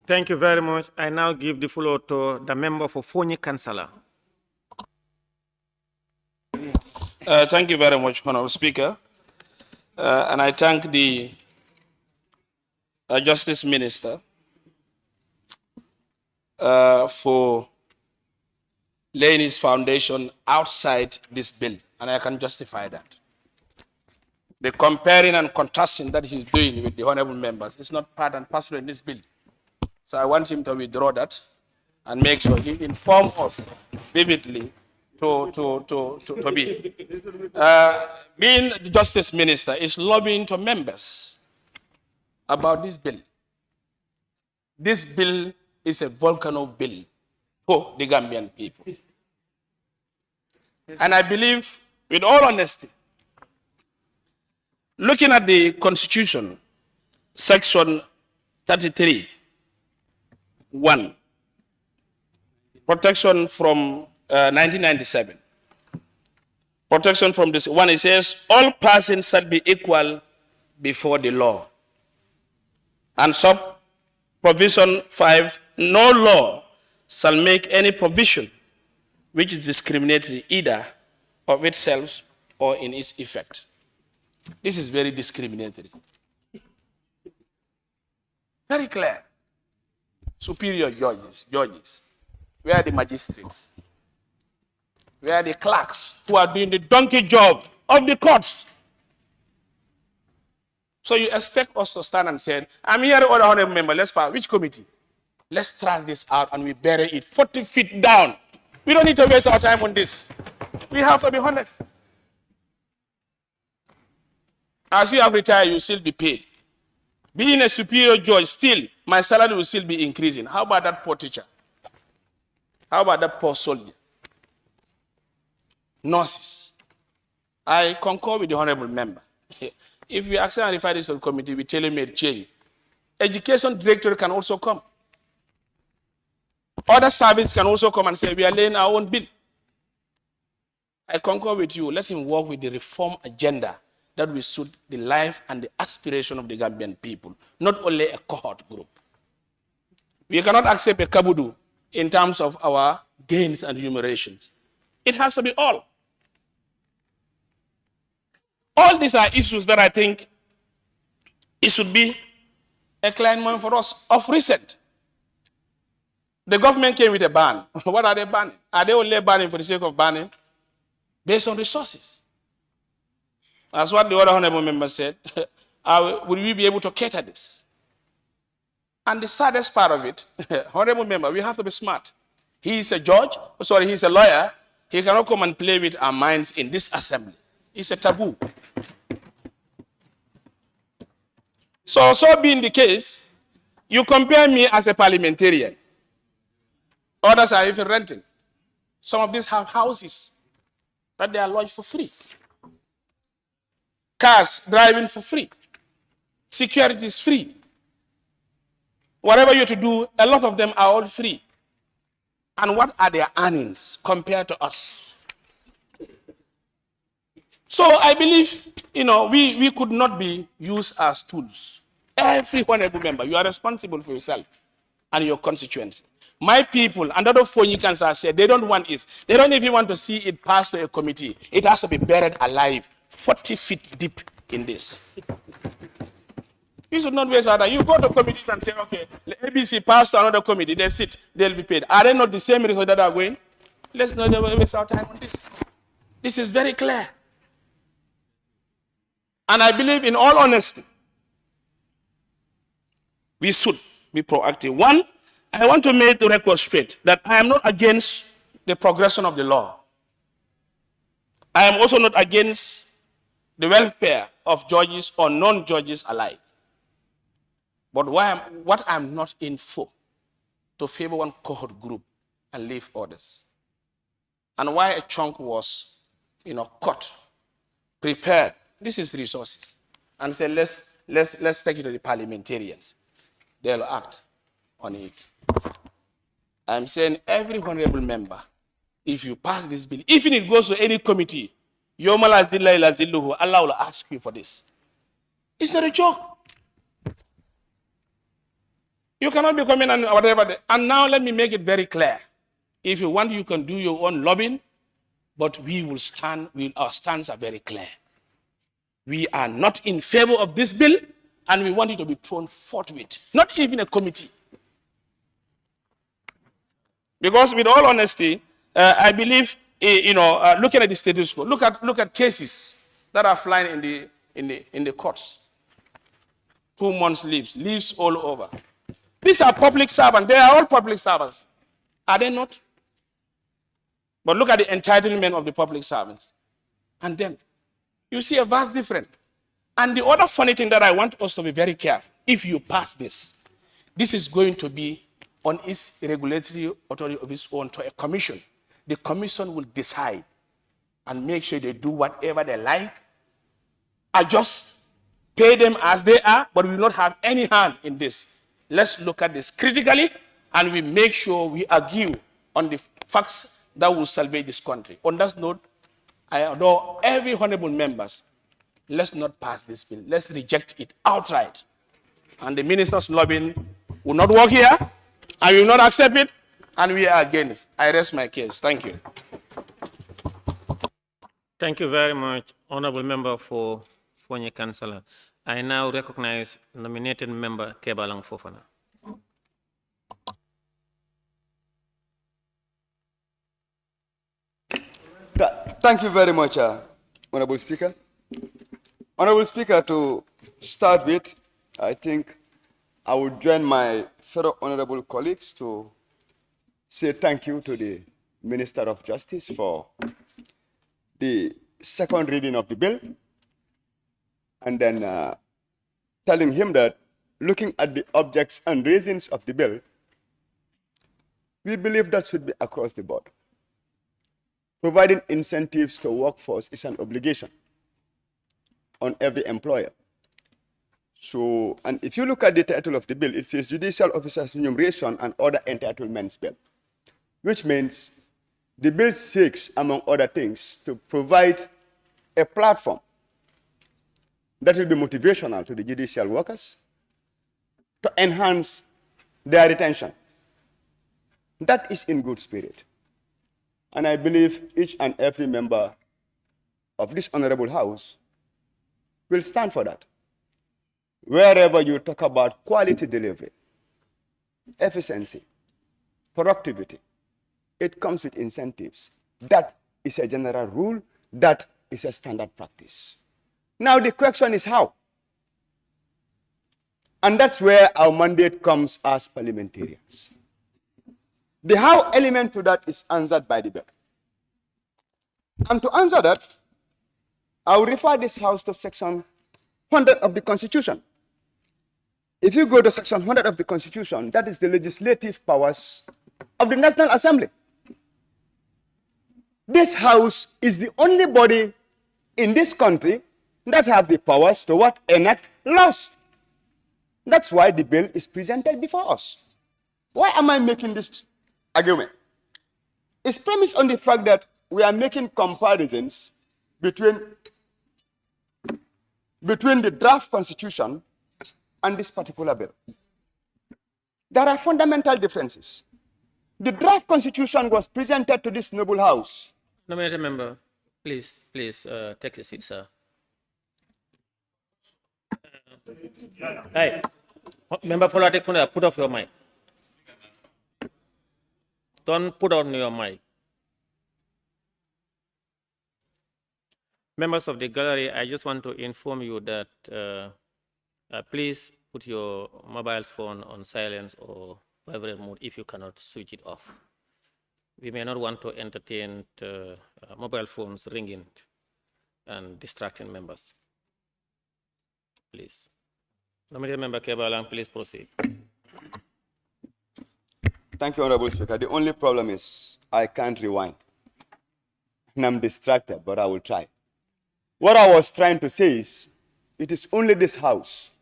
Thank you very much. I now give the floor to the member for Fonyi Councillor. Thank you very much, Honorable Speaker. And I thank the Justice Minister for laying his foundation outside this bill, and I can justify that. The comparing and contrasting that he's doing with the honorable members is not part and parcel in this bill. So I want him to withdraw that and make sure he informs us vividly to be. Being the Justice Minister is lobbying to members about this bill. This bill is a volcano bill for the Gambian people. And I believe, with all honesty, looking at the Constitution, Section 33, 1, protection from 1997. Protection from this one, it says, all persons shall be equal before the law. And sub provision 5, no law shall make any provision which is discriminatory either of itself or in its effect. This is very discriminatory. Very clear. Superior judges, where are the magistrates? Where are the clerks who are doing the donkey job of the courts? So you expect us to stand and say, I'm here, other honorable member, let's pass. Which committee? Let's thrash this out and we bury it 40 feet down. We don't need to waste our time on this. We have to be honest. As you have retired, you will still be paid. Being a superior judge, still, my salary will still be increasing. How about that poor teacher? How about that poor soldier? Nurses. I concur with the honorable member. If we accept and refer this to the committee, we tailor-made change. Education director can also come. Other services can also come and say, we are laying our own bill. I concur with you. Let him work with the reform agenda that will suit the life and the aspiration of the Gambian people, not only a cohort group. We cannot accept a kabudu in terms of our gains and remunerations. It has to be all. All these are issues that I think it should be a clear moment for us. Of recent, the government came with a ban. What are they banning? Are they only banning for the sake of banning? Based on resources. That's what the other honorable member said. Will we be able to cater this? And the saddest part of it, honorable member, we have to be smart. He is a judge, he's a lawyer. He cannot come and play with our minds in this assembly. It's a taboo. So being the case, you compare me as a parliamentarian. Others are even renting. Some of these have houses that they are lodged for free. Cars driving for free. Security is free. Whatever you're to do, a lot of them are all free. And what are their earnings compared to us? So I believe, we could not be used as tools. Every honorable member, you are responsible for yourself and your constituency. My people, and other Fonyikans have said, they don't want it. They don't even want to see it pass to a committee. It has to be buried alive, 40 feet deep in this. You should not waste our time. You go to committees and say, okay, the ABC passed to another committee, they sit, they'll be paid. Are they not the same results that are going? Let's not waste our time on this. This is very clear. And I believe, in all honesty, we should be proactive. One, I want to make the record straight that I am not against the progression of the law. I am also not against the welfare of judges or non-judges alike. But what I'm not in for, to favor one cohort group and leave others. And why a chunk was, cut, prepared. This is resources. And say, let's take it to the parliamentarians. They'll act on it. I'm saying every honorable member, if you pass this bill, even if it goes to any committee, Allah will ask you for this. It's not a joke. You cannot be coming and whatever. And now let me make it very clear. If you want, you can do your own lobbying, but we will stand, our stands are very clear. We are not in favor of this bill, and we want it to be thrown forthwith, not even a committee. Because with all honesty, I believe, looking at the status quo, look at cases that are flying in the courts. 2 months leaves all over. These are public servants. They are all public servants. Are they not? But look at the entitlement of the public servants. And then, you see a vast difference. And the other funny thing that I want us to be very careful, if you pass this, this is going to be on its regulatory authority of its own to a commission. The commission will decide and make sure they do whatever they like. I just pay them as they are, but we will not have any hand in this. Let's look at this critically, and we make sure we argue on the facts that will salvage this country. On that note, I adore every honorable members. Let's not pass this bill. Let's reject it outright. And the minister's lobbying will not work here. I will not accept it, and we are against. I rest my case. Thank you. Thank you very much, Honorable Member for Fonyi Councillor. I now recognize nominated member Kebalang Fofana. Thank you very much, Honorable Speaker. Honorable Speaker, to start with, I think I would join my fellow honorable colleagues to say thank you to the Minister of Justice for the second reading of the bill, and then telling him that looking at the objects and reasons of the bill, we believe that should be across the board. Providing incentives to workforce is an obligation on every employer. So, and if you look at the title of the bill, it says Judicial Officers Remuneration and Other Entitlements Bill, which means the bill seeks, among other things, to provide a platform that will be motivational to the judicial workers to enhance their retention. That is in good spirit. And I believe each and every member of this honorable house will stand for that. Wherever you talk about quality delivery, efficiency, productivity, it comes with incentives. That is a general rule. That is a standard practice. Now the question is how? And that's where our mandate comes as parliamentarians. The how element to that is answered by the bill. And to answer that, I will refer this house to section 100 of the Constitution. If you go to section 100 of the Constitution, that is the legislative powers of the National Assembly. This house is the only body in this country that have the powers to what? Enact laws. That's why the bill is presented before us. Why am I making this argument? It's premised on the fact that we are making comparisons between the draft constitution and this particular bill. There are fundamental differences. The draft constitution was presented to this noble house. Nominated member, please take a seat, sir. Hey, member Folate Kuna, put off your mic. Don't put on your mic. Members of the gallery, I just want to inform you that please put your mobile phone on silence or vibrate mode if you cannot switch it off. We may not want to entertain mobile phones ringing and distracting members. Please. Nominated member Kebalang, please proceed. Thank you, Honorable Speaker. The only problem is I can't rewind. And I'm distracted, but I will try. What I was trying to say is, it is only this house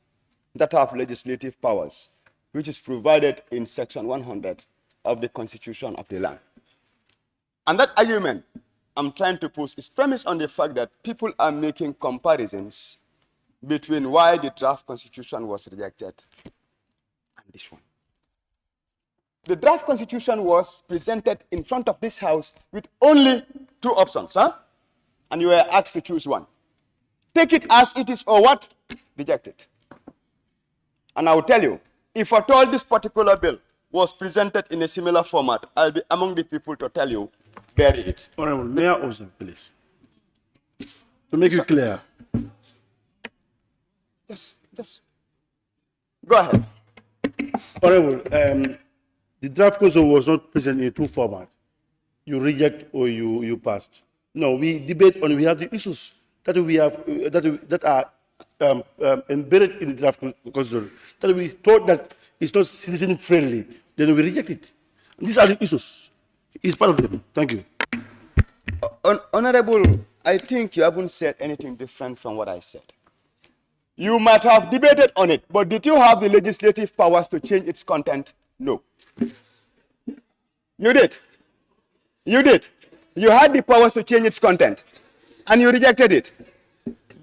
that have legislative powers, which is provided in section 100 of the Constitution of the land. And that argument I'm trying to pose is premised on the fact that people are making comparisons between why the draft constitution was rejected and this one. The draft constitution was presented in front of this house with only 2 options, huh? And you were asked to choose one. Take it as it is or what? Reject it. And I will tell you, if at all this particular bill was presented in a similar format, I'll be among the people to tell you, bury it. Honorable, may I observe, please? To make it clear. Just go ahead. Honorable, the draft constitution was not presented in 2 formats. You reject or you passed. No, we debate on, we have the issues that we have, that are embedded in the draft constitution, that we thought that it's not citizen friendly, then we reject it. And these are the issues. It's part of them. Thank you. Honorable, I think you haven't said anything different from what I said. You might have debated on it, but did you have the legislative powers to change its content? No. You did. You did. You had the powers to change its content, and you rejected it.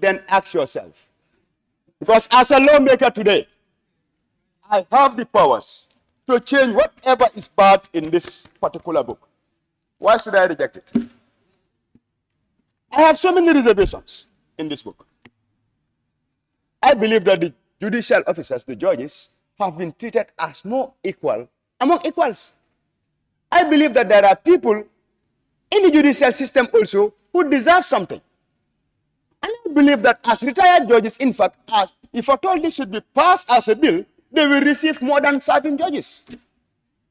Then ask yourself. Because as a lawmaker today, I have the powers to change whatever is bad in this particular book. Why should I reject it? I have so many reservations in this book. I believe that the judicial officers, the judges, have been treated as more equal among equals. I believe that there are people in the judicial system also who deserve something. And I believe that as retired judges, in fact, if at all this should be passed as a bill, they will receive more than serving judges.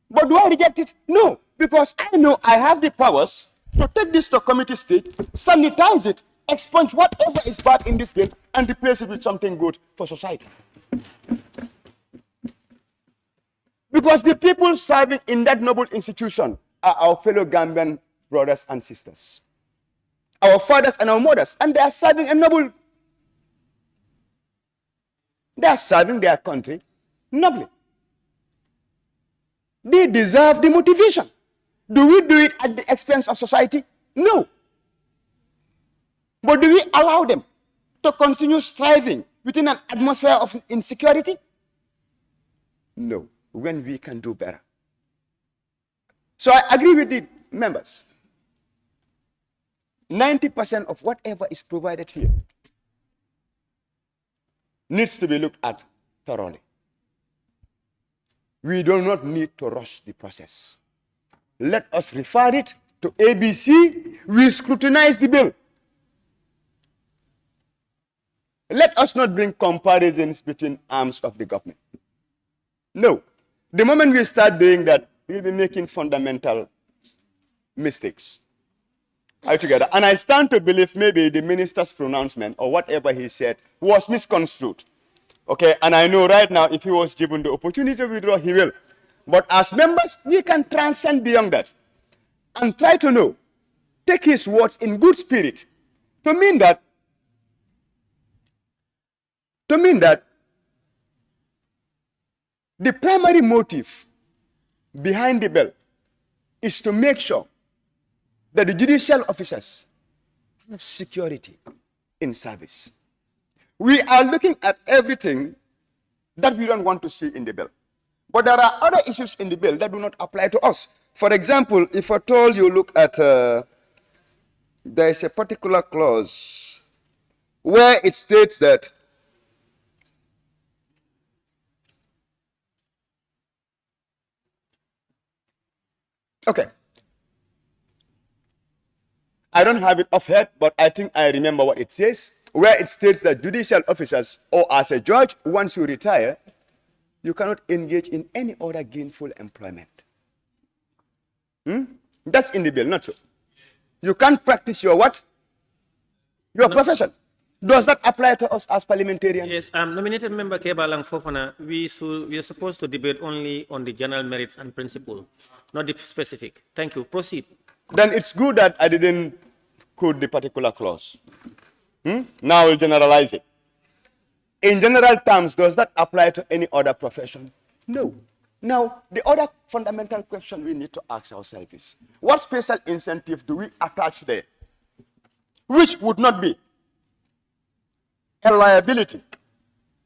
But do I reject it? No, because I know I have the powers to take this to committee stage, sanitize it, expunge whatever is bad in this bill, and replace it with something good for society. Because the people serving in that noble institution are our fellow Gambian brothers and sisters, our fathers and our mothers, and they are serving a noble. They are serving their country nobly. They deserve the motivation. Do we do it at the expense of society? No. But do we allow them to continue striving within an atmosphere of insecurity? No, when we can do better. So I agree with the members. 90% of whatever is provided here needs to be looked at thoroughly. We do not need to rush the process. Let us refer it to ABC. We scrutinize the bill. Let us not bring comparisons between arms of the government. No. The moment we start doing that, we'll be making fundamental mistakes altogether. And I stand to believe maybe the minister's pronouncement or whatever he said was misconstrued. Okay, and I know right now if he was given the opportunity to withdraw, he will. But as members, we can transcend beyond that and try to know, take his words in good spirit to mean that the primary motive behind the bill is to make sure that the judicial officers have security in service. We are looking at everything that we don't want to see in the bill. But there are other issues in the bill that do not apply to us. For example, if at all you look at, there is a particular clause where it states that okay. I don't have it offhand, but I think I remember what it says, where it states that judicial officers, or as a judge, once you retire, you cannot engage in any other gainful employment. That's in the bill, not so. You can't practice your what? Your profession. Does that apply to us as parliamentarians? Yes, nominated member Kebalang Fofana, we are supposed to debate only on the general merits and principles, not the specific. Thank you. Proceed. Then it's good that I didn't quote the particular clause. Now we'll generalize it. In general terms, does that apply to any other profession? No. Now, the other fundamental question we need to ask ourselves is, what special incentive do we attach there, which would not be a liability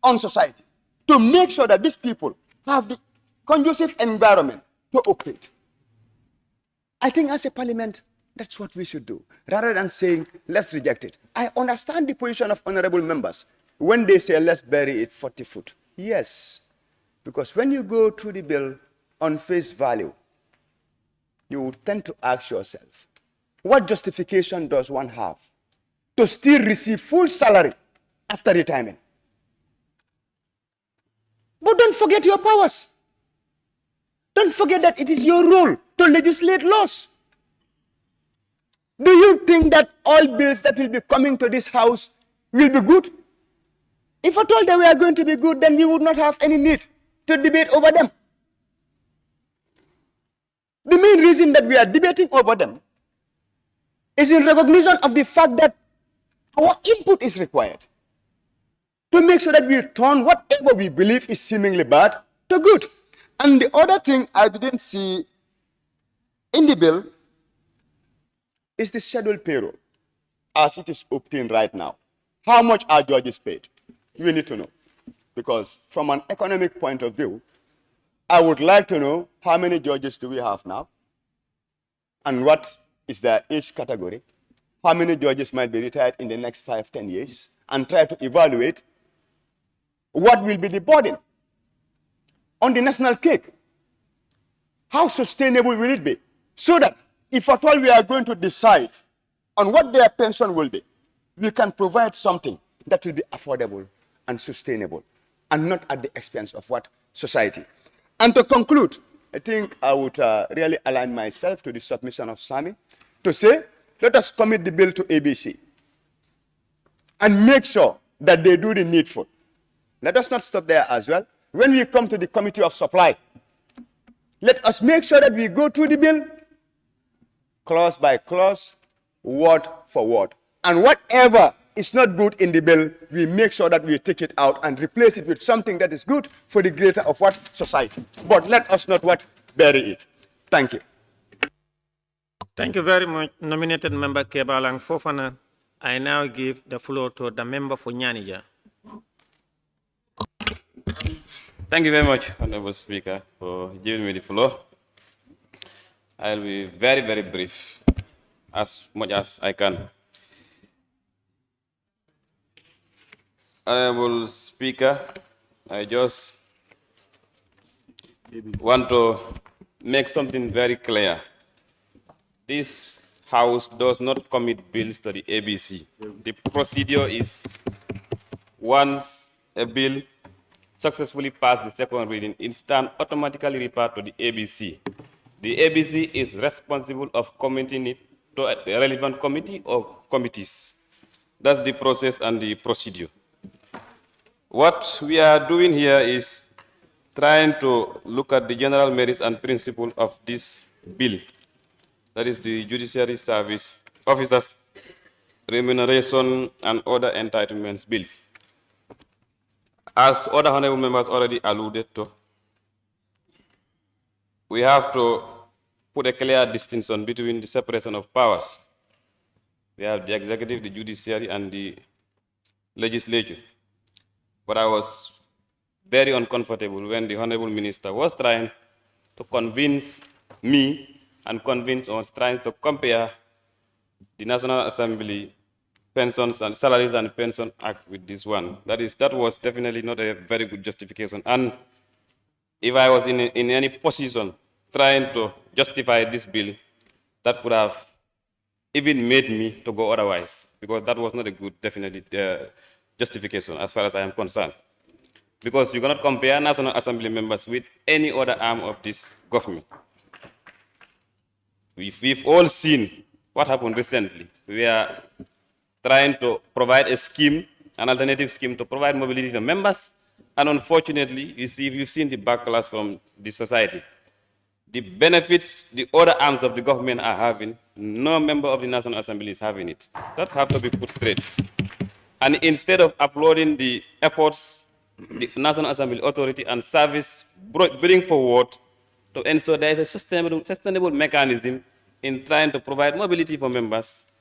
on society, to make sure that these people have the conducive environment to operate. I think as a parliament, that's what we should do, rather than saying, let's reject it. I understand the position of honorable members when they say, let's bury it 40 foot. Yes, because when you go through the bill on face value, you will tend to ask yourself, what justification does one have to still receive full salary after retirement? But don't forget your powers. Don't forget that it is your role to legislate laws. Do you think that all bills that will be coming to this house will be good? If at all they were going to be good, then we would not have any need to debate over them. The main reason that we are debating over them is in recognition of the fact that our input is required to make sure that we turn whatever we believe is seemingly bad to good. And the other thing I didn't see in the bill is the scheduled payroll as it is obtained right now. How much are judges paid? We need to know. Because from an economic point of view, I would like to know how many judges do we have now and what is their age category, how many judges might be retired in the next 5-10 years, and try to evaluate what will be the burden on the national cake. How sustainable will it be? So that if at all we are going to decide on what their pension will be, we can provide something that will be affordable and sustainable and not at the expense of what society. And to conclude, I think I would really align myself to the submission of Sami to say, let us commit the bill to ABC and make sure that they do the needful. Let us not stop there as well. When we come to the Committee of Supply, let us make sure that we go through the bill clause by clause, word for word. And whatever is not good in the bill, we make sure that we take it out and replace it with something that is good for the greater of what? Society. But let us not what? Bury it. Thank you. Thank you very much, nominated member Kebalang Fofana. I now give the floor to the member for Nyanija. Thank you very much, Honorable Speaker, for giving me the floor. I'll be very, very brief, as much as I can. Honorable Speaker, I just want to make something very clear. This House does not commit bills to the ABC. The procedure is once a bill successfully passed the second reading, it's automatically referred to the ABC. The ABC is responsible of committing it to the relevant committee or committees. That's the process and the procedure. What we are doing here is trying to look at the general merits and principles of this bill. That is the Judiciary Service Officers Remuneration and other entitlements bills. As other honorable members already alluded to, we have to put a clear distinction between the separation of powers. We have the executive, the judiciary, and the legislature. But I was very uncomfortable when the honorable minister was trying to convince me and convince us, trying to compare the National Assembly pensions and salaries and pension act with this one. That was definitely not a very good justification. And if I was in any position trying to justify this bill, that could have even made me to go otherwise, because that was not a good, definitely, justification as far as I am concerned. Because you cannot compare National Assembly members with any other arm of this government. We've all seen what happened recently. We are trying to provide a scheme, an alternative scheme to provide mobility to members, and unfortunately, you've seen the backlash from the society. The benefits the other arms of the government are having, no member of the National Assembly is having it. That has to be put straight. And instead of applauding the efforts the National Assembly Authority and Service bring forward to ensure there is a sustainable mechanism in trying to provide mobility for members,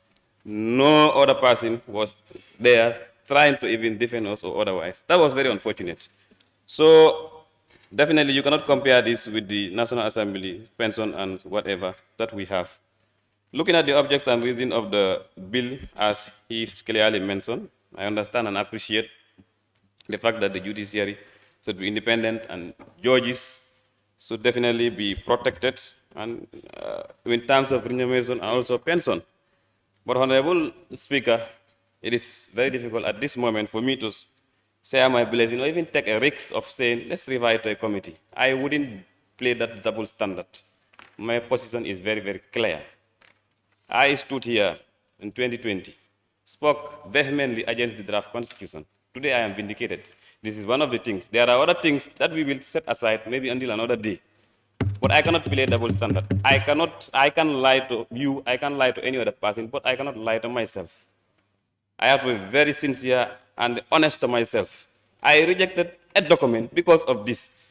no other person was there trying to even defend us or otherwise. That was very unfortunate. So Definitely, you cannot compare this with the National Assembly pension and whatever that we have. Looking at the objects and reason of the bill, as he clearly mentioned, I understand and appreciate the fact that the judiciary should be independent and judges should definitely be protected and in terms of remuneration and also pension. But Honorable Speaker, it is very difficult at this moment for me to share my blessing or even take a risk of saying, let's refer to a committee. I wouldn't play that double standard. My position is very, very clear. I stood here in 2020, spoke vehemently against the draft constitution. Today I am vindicated. This is one of the things. There are other things that we will set aside maybe until another day. But I cannot play double standard. I can lie to you, I can lie to any other person, but I cannot lie to myself. I have to be very sincere and honest to myself. I rejected a document because of this.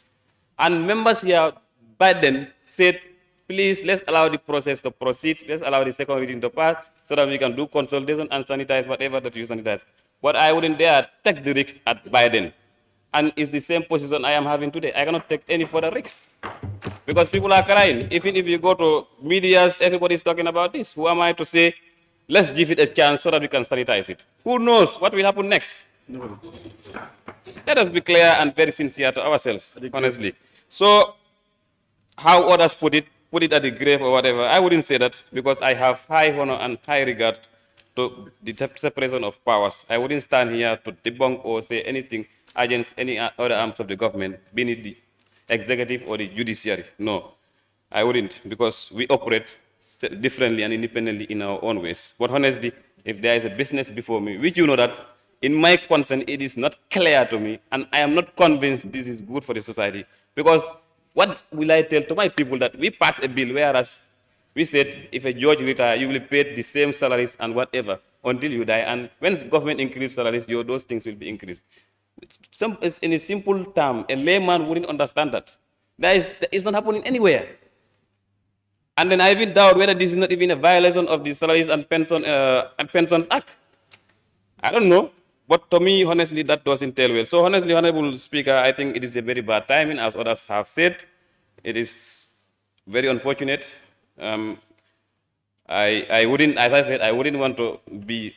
And members here by then said, please, let's allow the process to proceed. Let's allow the second reading to pass so that we can do consultation and sanitize whatever that you sanitize. But I wouldn't dare take the risk at Biden. And it's the same position I am having today. I cannot take any further risks. Because people are crying. Even if you go to media, everybody is talking about this. Who am I to say, let's give it a chance so that we can sanitize it? Who knows what will happen next? Let us be clear and very sincere to ourselves, honestly. So, how others put it at the grave or whatever, I wouldn't say that because I have high honor and high regard to the separation of powers. I wouldn't stand here to debunk or say anything against any other arms of the government, be it the executive or the judiciary. No, I wouldn't, because we operate differently and independently in our own ways. But honestly, if there is a business before me, which you know that in my concern, it is not clear to me, and I am not convinced this is good for the society, because what will I tell to my people that we pass a bill whereas we said if a judge retires, you will be paid the same salaries and whatever until you die, and when the government increase salaries, those things will be increased. In a simple term, a layman wouldn't understand that. It's not happening anywhere. And then I even doubt whether this is not even a violation of the Salaries and Pensions Act. I don't know. But to me, honestly, that doesn't tell well. So honestly, Honorable Speaker, I think it is a very bad timing, as others have said. It is very unfortunate. I wouldn't, as I said, I wouldn't want to be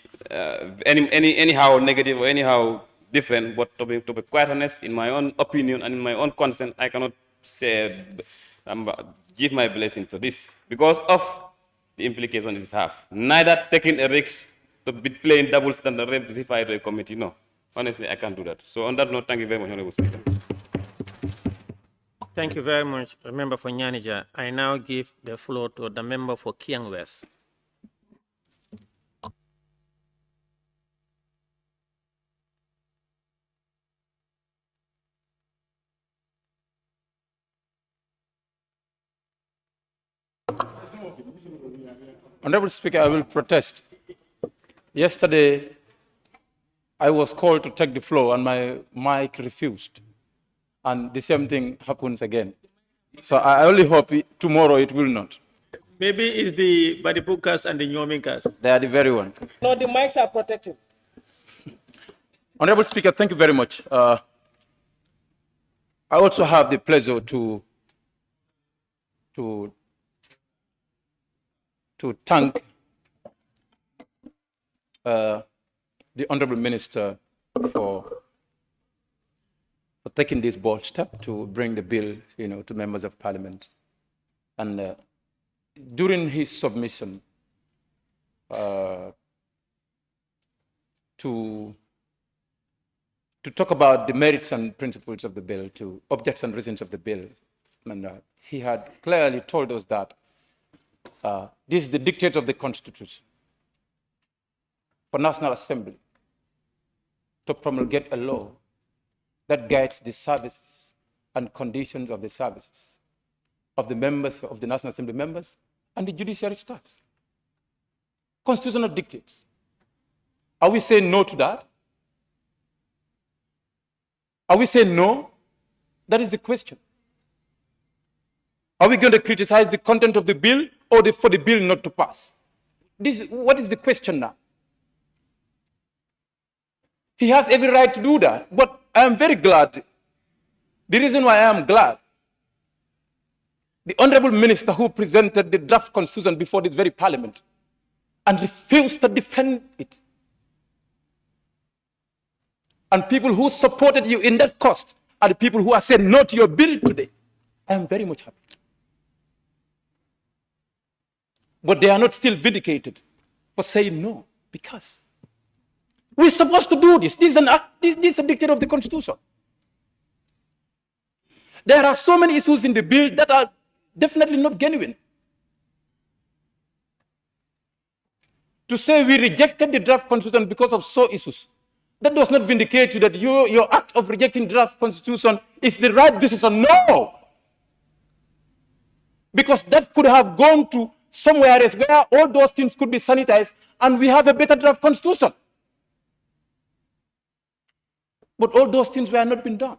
anyhow negative or anyhow different, but to be quite honest, in my own opinion and in my own consent, I cannot say, give my blessing to this because of the implications this has. Neither taking a risk to be playing double standard rectify to a committee. No, honestly, I can't do that. So on that note, thank you very much, Honorable Speaker. Thank you very much, member for Nyanija. I now give the floor to the member for Kiang West. Honorable Speaker, I will protest. Yesterday, I was called to take the floor and my mic refused. And the same thing happens again. So I only hope tomorrow it will not. Maybe it's the Badipukas and the Nyominkas. They are the very one. No, the mics are protected. Honorable Speaker, thank you very much. I also have the pleasure to thank the Honorable Minister for taking this bold step to bring the bill, to members of Parliament. And during his submission to talk about the merits and principles of the bill, to objects and reasons of the bill, and he had clearly told us that this is the dictate of the Constitution for National Assembly to promulgate a law that guides the services and conditions of the services of the members of the National Assembly members and the judiciary staffs. Constitutional dictates. Are we saying no to that? Are we saying no? That is the question. Are we going to criticize the content of the bill or for the bill not to pass? What is the question now? He has every right to do that, but I am very glad The reason why I am glad, the Honorable Minister who presented the draft constitution before this very parliament and refused to defend it, and people who supported you in that cause are the people who are saying no to your bill today. I am very much happy. But they are not still vindicated for saying no, because we're supposed to do this. This is a dictate of the Constitution. There are so many issues in the bill that are definitely not genuine. To say we rejected the draft constitution because of so issues, that does not vindicate you that your act of rejecting draft constitution is the right decision. No! Because that could have gone to somewhere else where all those things could be sanitized and we have a better draft constitution. But all those things were not been done.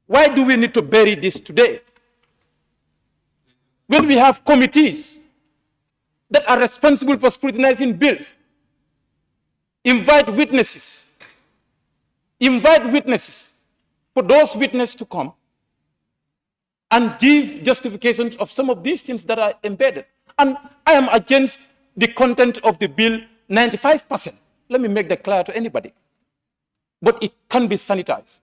Why do we need to bury this today? When we have committees that are responsible for scrutinizing bills, invite witnesses for those witnesses to come and give justifications of some of these things that are embedded. And I am against the content of the bill 95%. Let me make that clear to anybody. But it can be sanitized.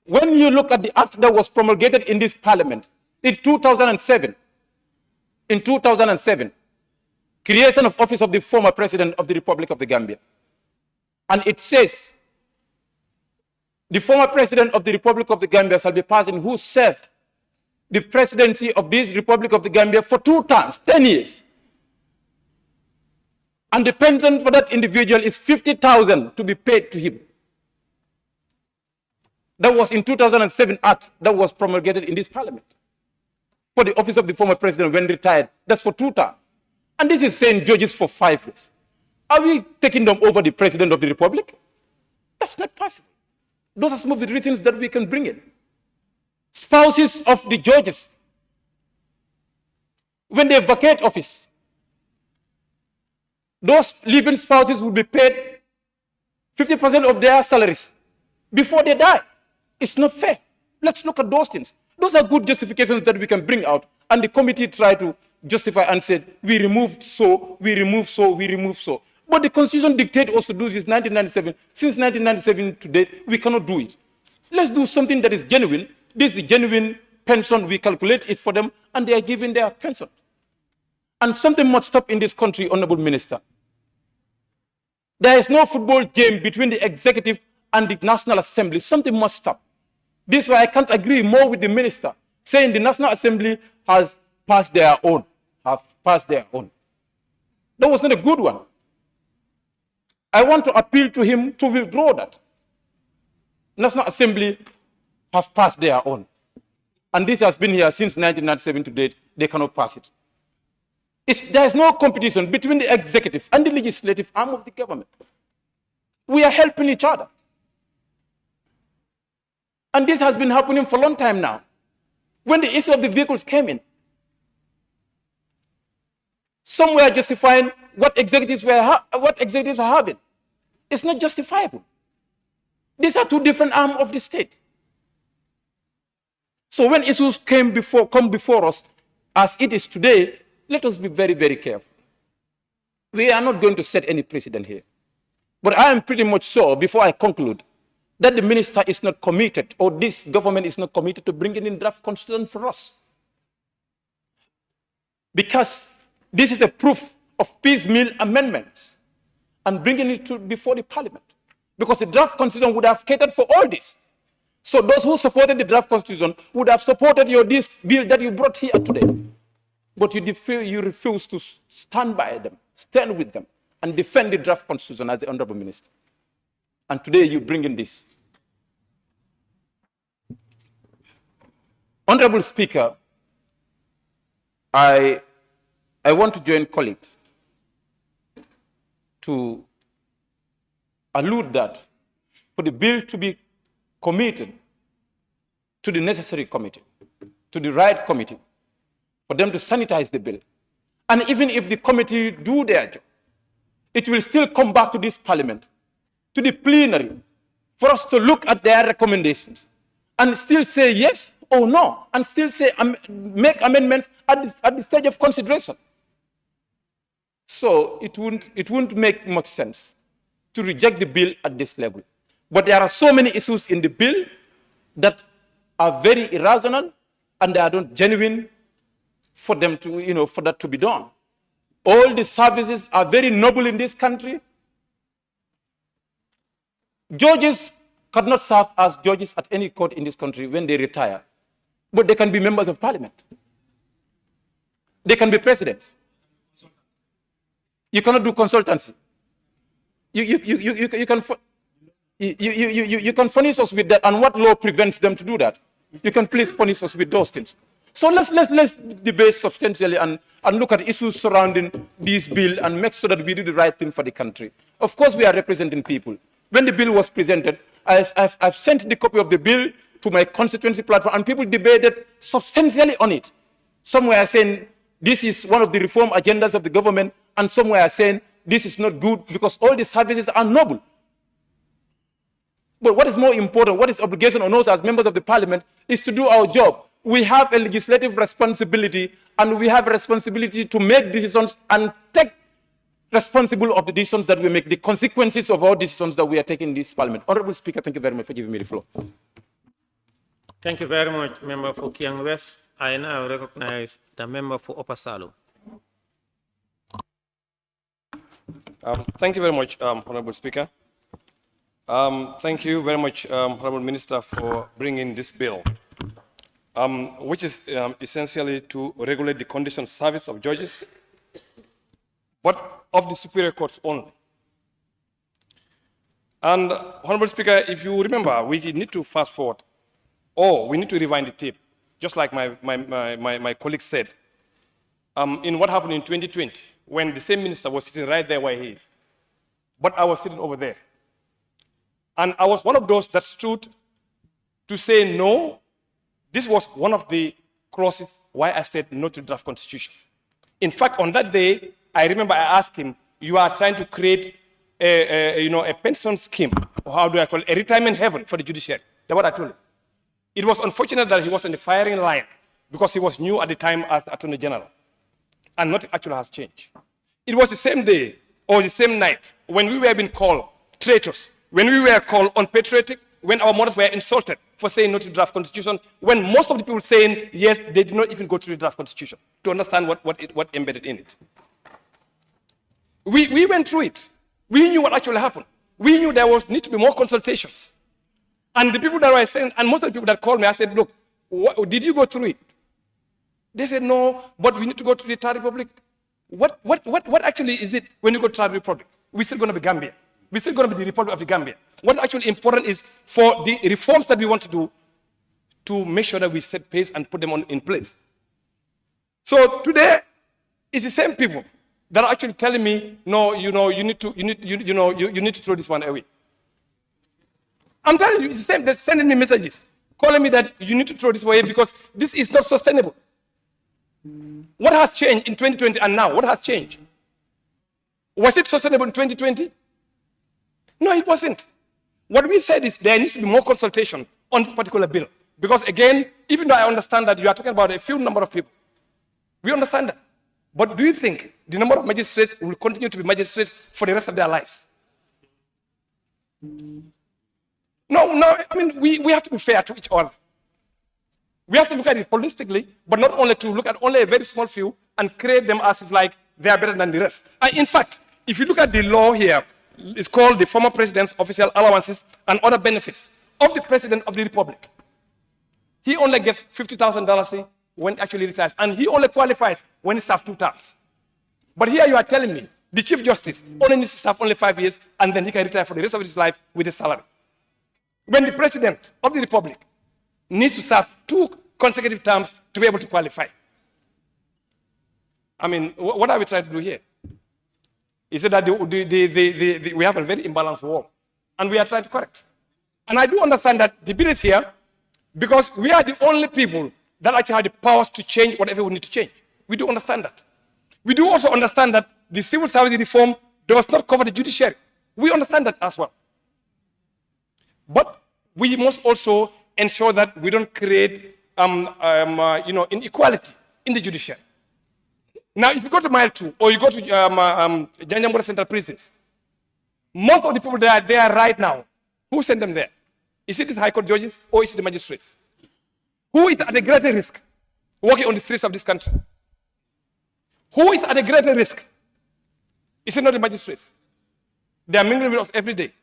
When you look at the act that was promulgated in this parliament in 2007, creation of office of the former president of the Republic of the Gambia. And it says, the former president of the Republic of the Gambia shall be a person who served the presidency of this Republic of the Gambia for 2 terms, 10 years. And the pension for that individual is 50,000 to be paid to him. That was in 2007 act that was promulgated in this parliament. For the office of the former president when retired, that's for 2 terms. And this is saying judges for 5 years. Are we taking them over the president of the republic? That's not possible. Those are some of the reasons that we can bring in. Spouses of the judges, when they vacate office, those living spouses will be paid 50% of their salaries before they die. It's not fair. Let's look at those things. Those are good justifications that we can bring out. And the committee tried to justify and said, we removed so, we removed so, we removed so. But the Constitution dictates us to do this 1997. Since 1997 to date, we cannot do it. Let's do something that is genuine. This is the genuine pension. We calculate it for them, and they are given their pension. And something must stop in this country, Honorable Minister. There is no football game between the executive and the National Assembly. Something must stop. This is why I can't agree more with the minister, saying the National Assembly has passed their own, have passed their own. That was not a good one. I want to appeal to him to withdraw that. National Assembly have passed their own. And this has been here since 1997 to date. They cannot pass it. There is no competition between the executive and the legislative arm of the government. We are helping each other. And this has been happening for a long time now. When the issue of the vehicles came in, some were justifying what executives are having. It's not justifiable. These are 2 different arms of the state. So when issues come before us, as it is today, let us be very, very careful. We are not going to set any precedent here. But I am pretty much sure, before I conclude, that the minister is not committed, or this government is not committed to bringing in draft constitution for us. Because this is a proof of piecemeal amendments and bringing it before the parliament. Because the draft constitution would have catered for all this. So those who supported the draft constitution would have supported this bill that you brought here today. But you refuse to stand by them, stand with them, and defend the draft constitution as the Honorable Minister. And today you bring in this. Honorable Speaker, I want to join colleagues to allude that for the bill to be committed to the necessary committee, to the right committee, for them to sanitize the bill. And even if the committee do their job, it will still come back to this parliament, to the plenary, for us to look at their recommendations and still say yes or no, and still say make amendments at the stage of consideration. So it wouldn't make much sense to reject the bill at this level. But there are so many issues in the bill that are very irrational and they are not genuine for them to, for that to be done. All the services are very noble in this country. Judges cannot serve as judges at any court in this country when they retire, but they can be members of parliament. They can be presidents. You cannot do consultancy. You can furnish us with that, and what law prevents them to do that? You can please furnish us with those things. So let's debate substantially and look at issues surrounding this bill and make sure that we do the right thing for the country. Of course, we are representing people. When the bill was presented, I've sent the copy of the bill to my constituency platform, and people debated substantially on it. Some were saying this is one of the reform agendas of the government, and some were saying this is not good because all the services are noble. But what is more important, what is obligation on us as members of the parliament, is to do our job. We have a legislative responsibility, and we have a responsibility to make decisions and take responsible of the decisions that we make, the consequences of our decisions that we are taking in this parliament. Honorable Speaker, thank you very much for giving me the floor. Thank you very much, member for Kiang West. I now recognize the member for Upper Salo. Thank you very much, Honorable Speaker. Thank you very much, Honorable Minister, for bringing this bill, which is essentially to regulate the conditions of service of judges, but of the superior courts only. And, Honorable Speaker, if you remember, we need to fast forward, or we need to rewind the tape, just like my colleague said, in what happened in 2020, when the same minister was sitting right there where he is, but I was sitting over there. And I was one of those that stood to say no. This was one of the clauses why I said no to the draft constitution. In fact, on that day, I remember I asked him, you are trying to create a pension scheme, or how do I call it, a retirement heaven for the judiciary. That's what I told him. It was unfortunate that he was on the firing line because he was new at the time as the Attorney General. And nothing actually has changed. It was the same day or the same night when we were being called traitors, when we were called unpatriotic, when our mothers were insulted for saying no to the draft constitution, when most of the people saying yes, they did not even go through the draft constitution to understand what embedded in it. We went through it. We knew what actually happened. We knew there was need to be more consultations. And the people that were saying, and most of the people that called me, I said, look, did you go through it? They said, no, but we need to go to the Third Republic. What actually is it when you go to the Third Republic? We're still going to be Gambia. We're still going to be the Republic of the Gambia. What actually important is for the reforms that we want to do to make sure that we set pace and put them in place. So today, it's the same people that are actually telling me, no, you need to throw this one away. I'm telling you, it's the same. They're sending me messages, calling me that you need to throw this away because this is not sustainable. What has changed in 2020 and now? What has changed? Was it sustainable in 2020? No, it wasn't. What we said is there needs to be more consultation on this particular bill. Because again, even though I understand that you are talking about a few number of people, we understand that. But do you think the number of magistrates will continue to be magistrates for the rest of their lives? No, I mean, we have to be fair to each other. We have to look at it holistically, but not only to look at only a very small few and create them as if like they are better than the rest. In fact, if you look at the law here, it's called the former president's official allowances and other benefits of the president of the republic. He only gets $50,000 when actually retires, and he only qualifies when he serves 2 terms. But here you are telling me the Chief Justice only needs to serve only 5 years, and then he can retire for the rest of his life with a salary. When the president of the republic needs to serve 2 consecutive terms to be able to qualify. I mean, what are we trying to do here? Is it that we have a very imbalanced world, and we are trying to correct. And I do understand that the bill is here because we are the only people that actually have the powers to change whatever we need to change. We do understand that. We do also understand that the civil service reform does not cover the judiciary. We understand that as well. But we must also ensure that we don't create inequality in the judiciary. Now, if you go to Mile 2 or you go to Janjambura Central Prisons, most of the people that are there right now, who sent them there? Is it the High Court judges or is it the magistrates? Who is at a greater risk walking on the streets of this country? Who is at a greater risk? Is it not the magistrates? They are mingling with us every day.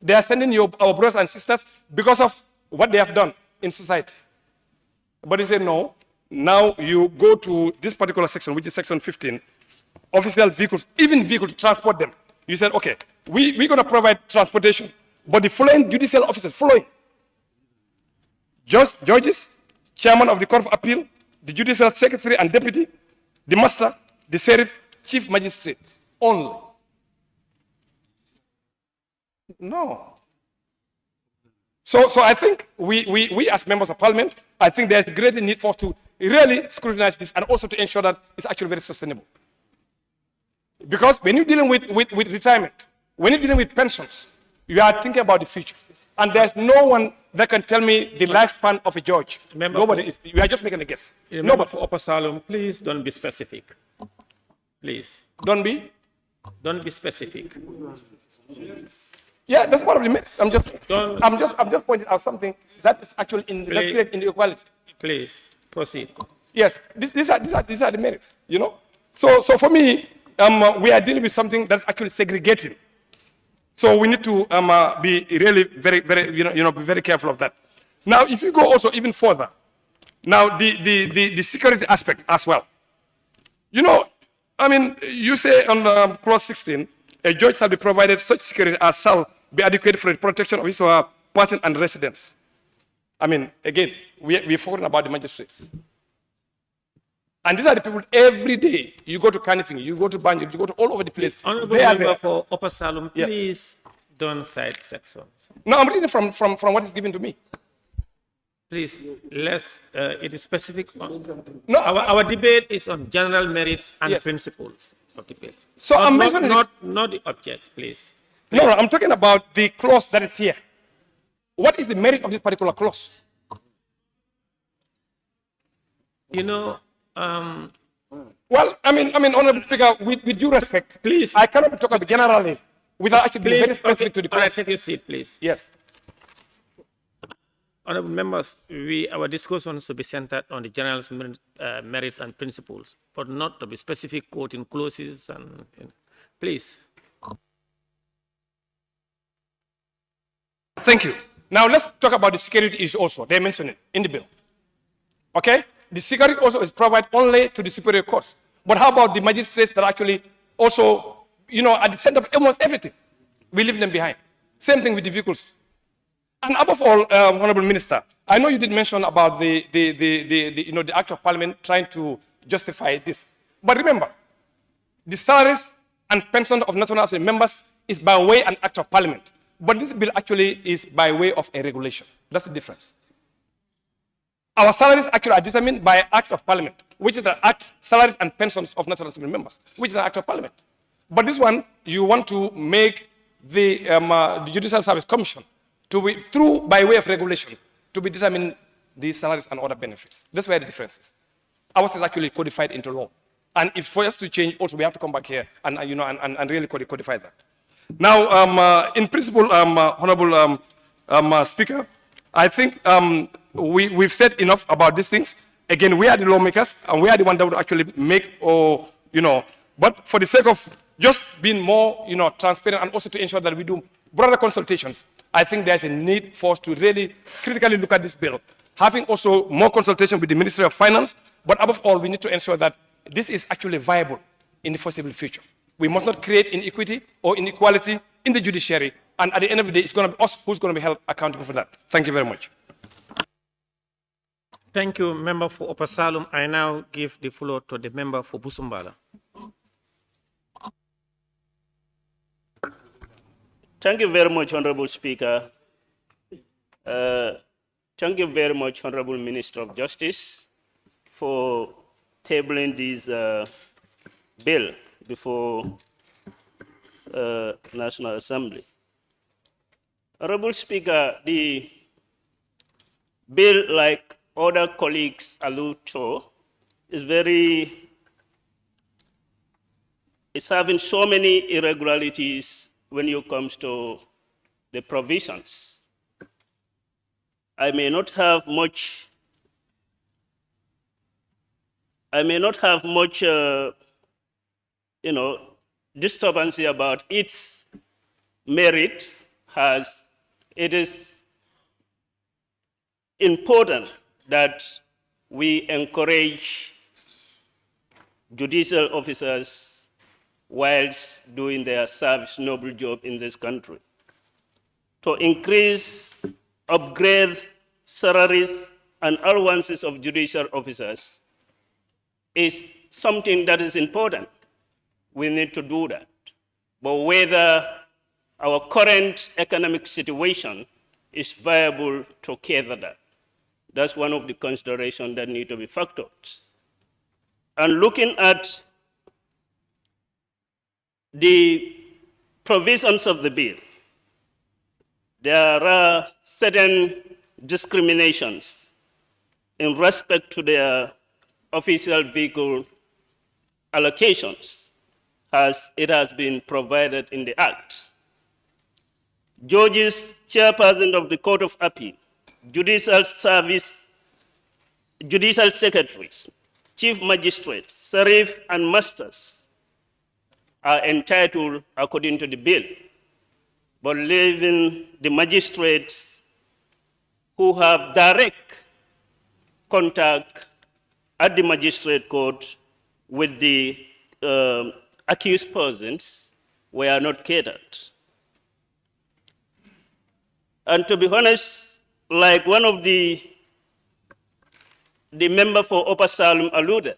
They are sending our brothers and sisters because of what they have done in society. But they say, no, now you go to this particular section, which is section 15, official vehicles, even vehicles to transport them. You said, okay, we're going to provide transportation, but the following judicial officers, judges, chairman of the Court of Appeal, the judicial secretary and deputy, the master, the sheriff, chief magistrate, only. No. So I think we as members of parliament, I think there's a great need for us to really scrutinize this and also to ensure that it's actually very sustainable. Because when you're dealing with retirement, when you're dealing with pensions, you are thinking about the future. And there's no one that can tell me the lifespan of a judge. Nobody is. We are just making a guess. Nobody. For Upper Salem, please don't be specific. Please. Don't be specific. Yeah, that's part of the mix. I'm just pointing out something that is actually in the equality. Please proceed. Yes, these are the merits. You know. So for me, we are dealing with something that's actually segregating. So we need to be really very be very careful of that. Now, if you go also even further, now the security aspect as well. You know, I mean, you say on clause 16, a judge shall be provided such security as shall be adequate for the protection of his or her person and residence. I mean, again, we're forgetting about the magistrates. And these are the people every day. You go to Kanifing, you go to BANJUL, you go to all over the place. Honorable member for Upper Salem, please don't cite sections. No, I'm reading from what is given to me. Please, it is specific. No, our debate is on general merits and principles of debate. So I'm mentioning not the object, please. No, I'm talking about the clause that is here. What is the merit of this particular clause? You know, well, I mean, Honorable Speaker, with due respect, please, I cannot talk about generally without actually being very specific to the clause. Take your seat, please. Yes. Honorable members, our discussions should be centered on the general merits and principles, but not to be specific quoting clauses and please. Thank you. Now let's talk about the security issue also. They mentioned it in the bill. Okay? The security also is provided only to the superior courts. But how about the magistrates that actually also, at the center of almost everything? We leave them behind. Same thing with the vehicles. And above all, Honorable Minister, I know you did mention about the Act of Parliament trying to justify this. But remember, the salaries and pensions of National Assembly members is by way an Act of Parliament. But this bill actually is by way of a regulation. That's the difference. Our salaries actually are determined by Acts of Parliament, which is the Act, Salaries and Pensions of National Assembly members, which is an Act of Parliament. But this one, you want to make the Judicial Service Commission to be, by way of regulation, to be determining the salaries and other benefits. That's where the difference is. Ours is actually codified into law. And if for us to change, also we have to come back here and really codify that. Now, in principle, Honorable Speaker, I think we've said enough about these things. Again, we are the lawmakers, and we are the ones that would actually make, but for the sake of just being more, transparent and also to ensure that we do broader consultations, I think there's a need for us to really critically look at this bill, having also more consultation with the Ministry of Finance, but above all, we need to ensure that this is actually viable in the foreseeable future. We must not create inequity or inequality in the judiciary, and at the end of the day, it's going to be us who's going to be held accountable for that. Thank you very much. Thank you, member for Upper Salem. I now give the floor to the member for Busumbala. Thank you very much, Honorable Speaker. Thank you very much, Honorable Minister of Justice, for tabling this bill before National Assembly. Honorable Speaker, the bill, like other colleagues allude to, it's having so many irregularities when it comes to the provisions. I may not have much disturbance about its merits, as it is important that we encourage judicial officers whilst doing their service noble job in this country. To increase, upgrade salaries and allowances of judicial officers is something that is important. We need to do that. But whether our current economic situation is viable to cater that, that's one of the considerations that need to be factored. And looking at the provisions of the bill, there are certain discriminations in respect to their official vehicle allocations, as it has been provided in the Act. Judges, chairperson of the Court of Appeal, judicial service, judicial secretaries, chief magistrates, sheriff, and masters are entitled according to the bill, but leaving the magistrates who have direct contact at the magistrate court with the accused persons were not catered. And to be honest, like one of the member for Upper Salem alluded,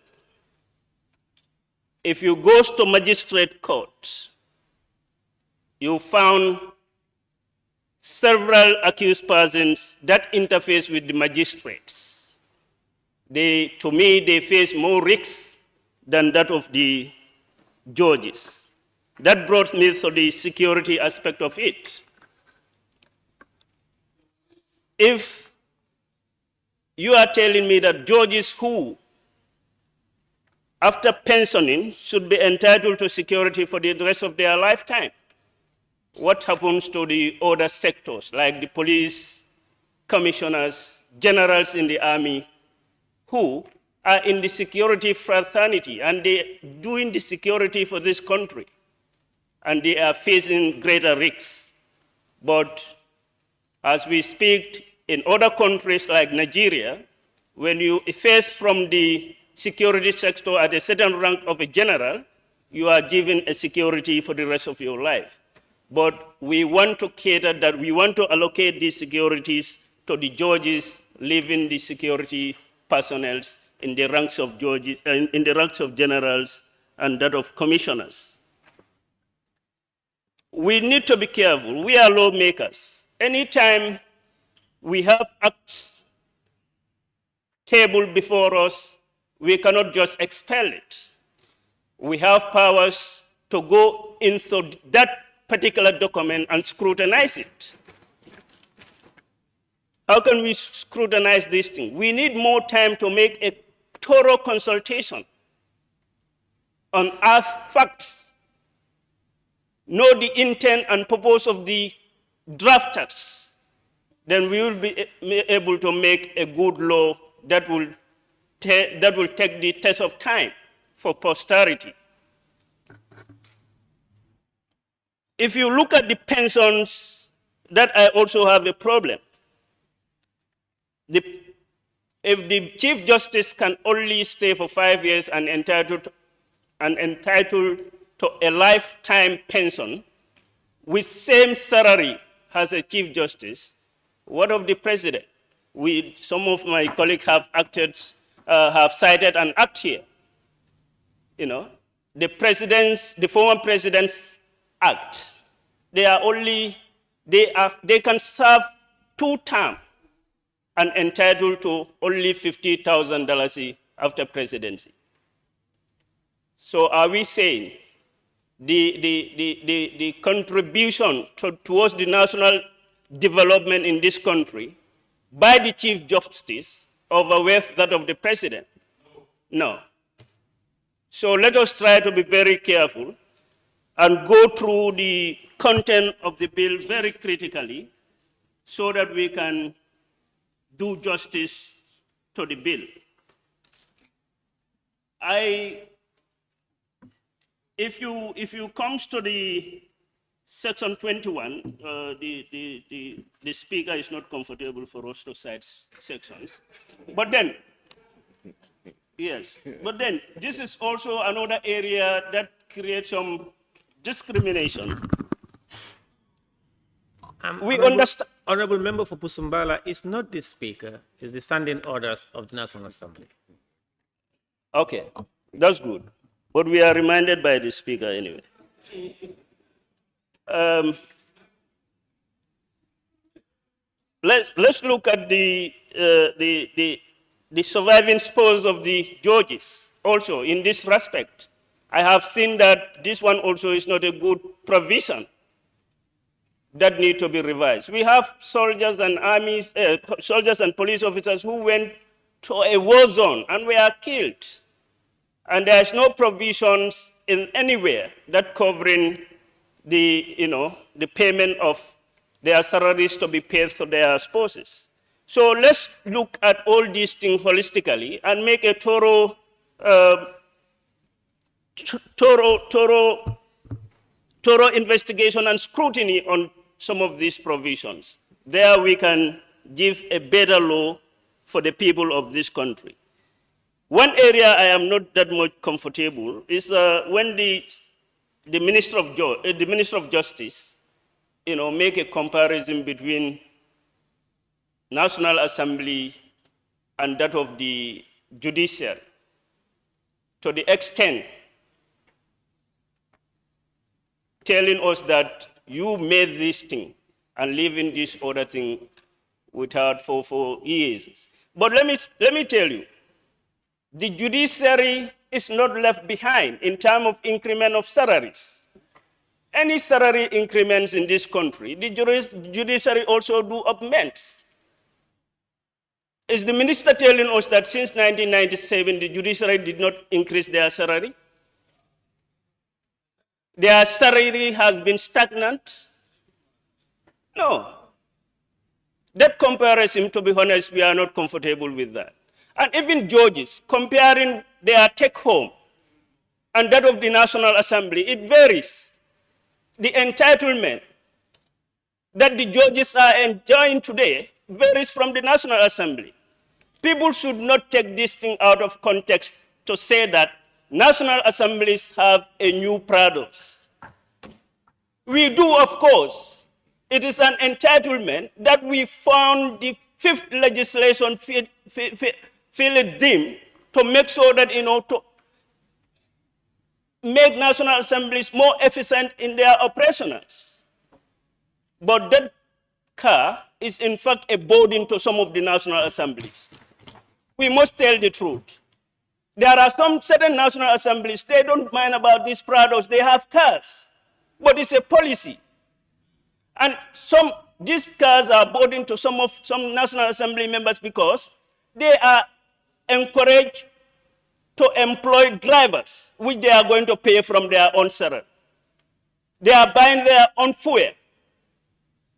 if you go to magistrate court, you found several accused persons that interface with the magistrates. To me, they face more risks than that of the judges. That brought me to the security aspect of it. If you are telling me that judges who, after pensioning, should be entitled to security for the rest of their lifetime, what happens to the other sectors, like the police, commissioners, generals in the army, who are in the security fraternity and they doing the security for this country, and they are facing greater risks. But as we speak, in other countries like Nigeria, when you face from the security sector at a certain rank of a general, you are given a security for the rest of your life. But we want to cater that, we want to allocate these securities to the judges, leaving the security personnel in the ranks of judges, in the ranks of generals and that of commissioners. We need to be careful. We are lawmakers. Anytime we have acts tabled before us, we cannot just expel it. We have powers to go into that particular document and scrutinize it. How can we scrutinize this thing? We need more time to make a thorough consultation, unearth facts, know the intent and purpose of the drafters. Then we will be able to make a good law that will take the test of time for posterity. If you look at the pensions, that I also have a problem. If the Chief Justice can only stay for 5 years and entitled to a lifetime pension with same salary as a Chief Justice, what of the President? Some of my colleagues have cited an act here. You know, the former President's Act. They can serve 2 terms and entitled to only $50,000 after presidency. So are we saying the contribution towards the national development in this country by the Chief Justice overweighs that of the President? No. So let us try to be very careful and go through the content of the bill very critically so that we can do justice to the bill. If you comes to the section 21, the speaker is not comfortable for us to cite sections, but then, yes, but then this is also another area that creates some discrimination. We understand. Honorable Member for Pusumbala is not the speaker, it's the standing orders of the National Assembly. Okay, that's good. But we are reminded by the speaker anyway. Let's look at the surviving spouse of the judges also in this respect. I have seen that this one also is not a good provision that need to be revised. We have soldiers and armies, soldiers and police officers who went to a war zone and were killed. And there is no provisions in anywhere that covering the payment of their salaries to be paid to their spouses. So let's look at all these things holistically and make a thorough investigation and scrutiny on some of these provisions. There we can give a better law for the people of this country. One area I am not that much comfortable is when the Minister of Justice, make a comparison between National Assembly and that of the Judiciary, to the extent telling us that you made this thing and leaving this other thing without for years. But let me tell you, the judiciary is not left behind in terms of increment of salaries. Any salary increments in this country, the judiciary also do augments. Is the minister telling us that since 1997, the judiciary did not increase their salary? Their salary has been stagnant? No. That comparison, to be honest, we are not comfortable with that. And even judges, comparing their take-home and that of the National Assembly, it varies. The entitlement that the judges are enjoying today varies from the National Assembly. People should not take this thing out of context to say that National Assemblies have a new products. We do, of course. It is an entitlement that we found the fifth legislation feel it deemed to make sure that, to make National Assemblies more efficient in their operations. But that car is in fact a burden to some of the National Assemblies. We must tell the truth. There are some certain National Assemblies, they don't mind about these products, they have cars, but it's a policy. And these cars are burden to some National Assembly members because they are encouraged to employ drivers, which they are going to pay from their own salary. They are buying their own fuel.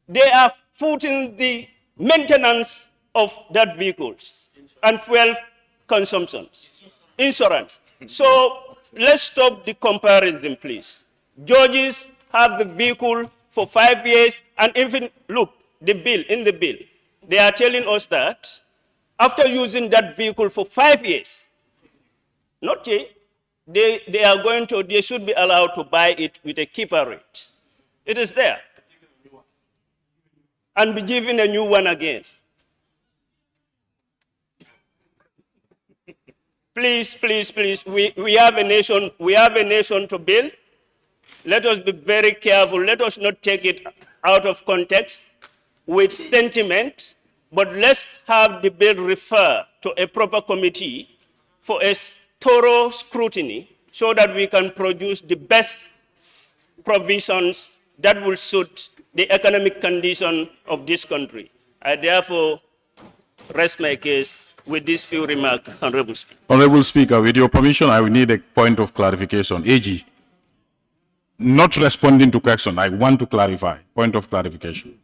They are footing the maintenance of that vehicles and fuel consumption, insurance. So let's stop the comparison, please. Judges have the vehicle for 5 years, and even look, in the bill, they are telling us that after using that vehicle for 5 years, they should be allowed to buy it with a keeper rate. It is there. And be given a new one again. Please, please, please, we have a nation to build. Let us be very careful. Let us not take it out of context with sentiment, but let's have the bill refer to a proper committee for a thorough scrutiny so that we can produce the best provisions that will suit the economic condition of this country. I therefore rest my case with these few remarks, Honorable Speaker. Honorable Speaker, with your permission, I will need a point of clarification. AG, not responding to question, I want to clarify. Point of clarification.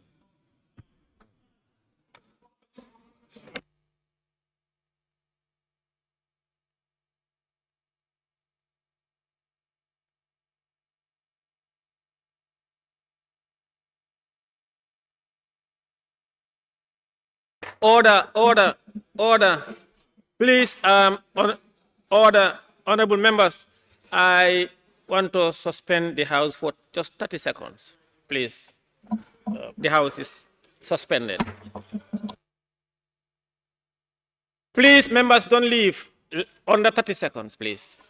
Order. Please, order, honorable members. I want to suspend the House for just 30 seconds, please. The House is suspended. Please, members, don't leave. Under 30 seconds, please.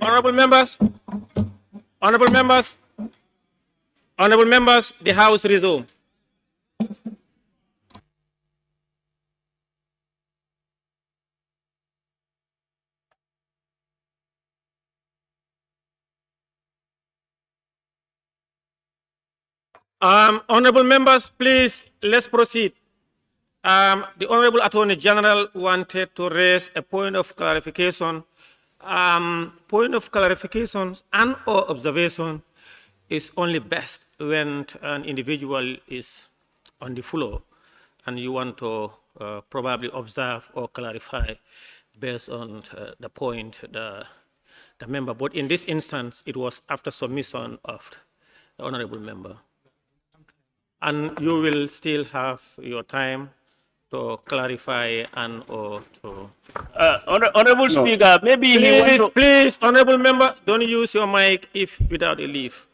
Honorable members, honorable members, honorable members, the House resume. Honorable members, please, let's proceed. The Honorable Attorney General wanted to raise a point of clarification. Point of clarifications and or observation is only best when an individual is on the floor and you want to probably observe or clarify based on the point the member. But in this instance, it was after submission of the honorable member. And you will still have your time to clarify and or to... Honorable Speaker, maybe he wants to... Please, honorable member, don't use your mic if without a leave.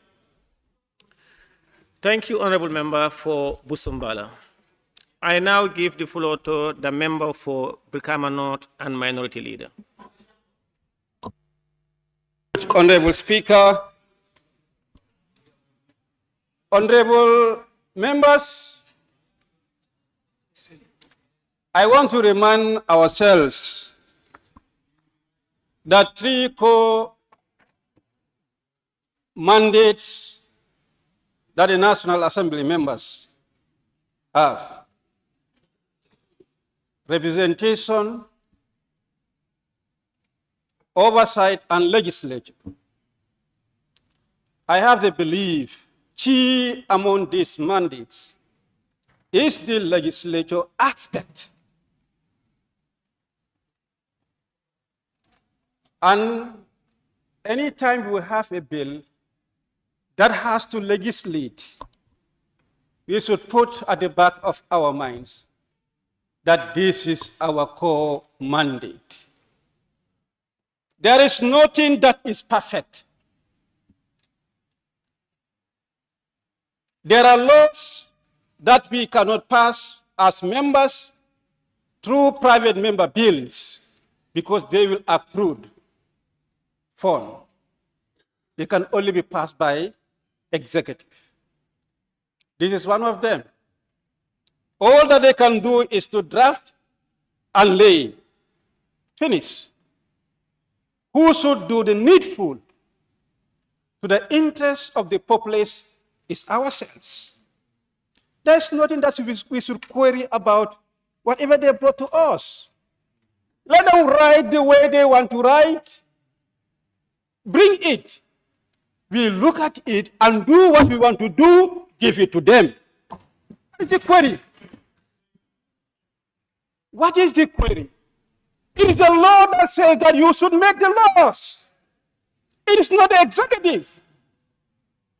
Thank you, honorable member for Busumbala. I now give the floor to the member for Brikama North and Minority Leader. Honorable Speaker, honorable members, I want to remind ourselves that 3 core mandates that the National Assembly members have: representation, oversight, and legislature. I have the belief key among these mandates is the legislature aspect. And anytime we have a bill that has to legislate, we should put at the back of our minds that this is our core mandate. There is nothing that is perfect. There are laws that we cannot pass as members through private member bills because they will accrue fund. They can only be passed by executive. This is one of them. All that they can do is to draft and lay. Finish. Who should do the needful to the interests of the populace is ourselves. There's nothing that we should query about whatever they brought to us. Let them write the way they want to write. Bring it. We look at it and do what we want to do, give it to them. What is the query? What is the query? It is the law that says that you should make the laws. It is not the executive.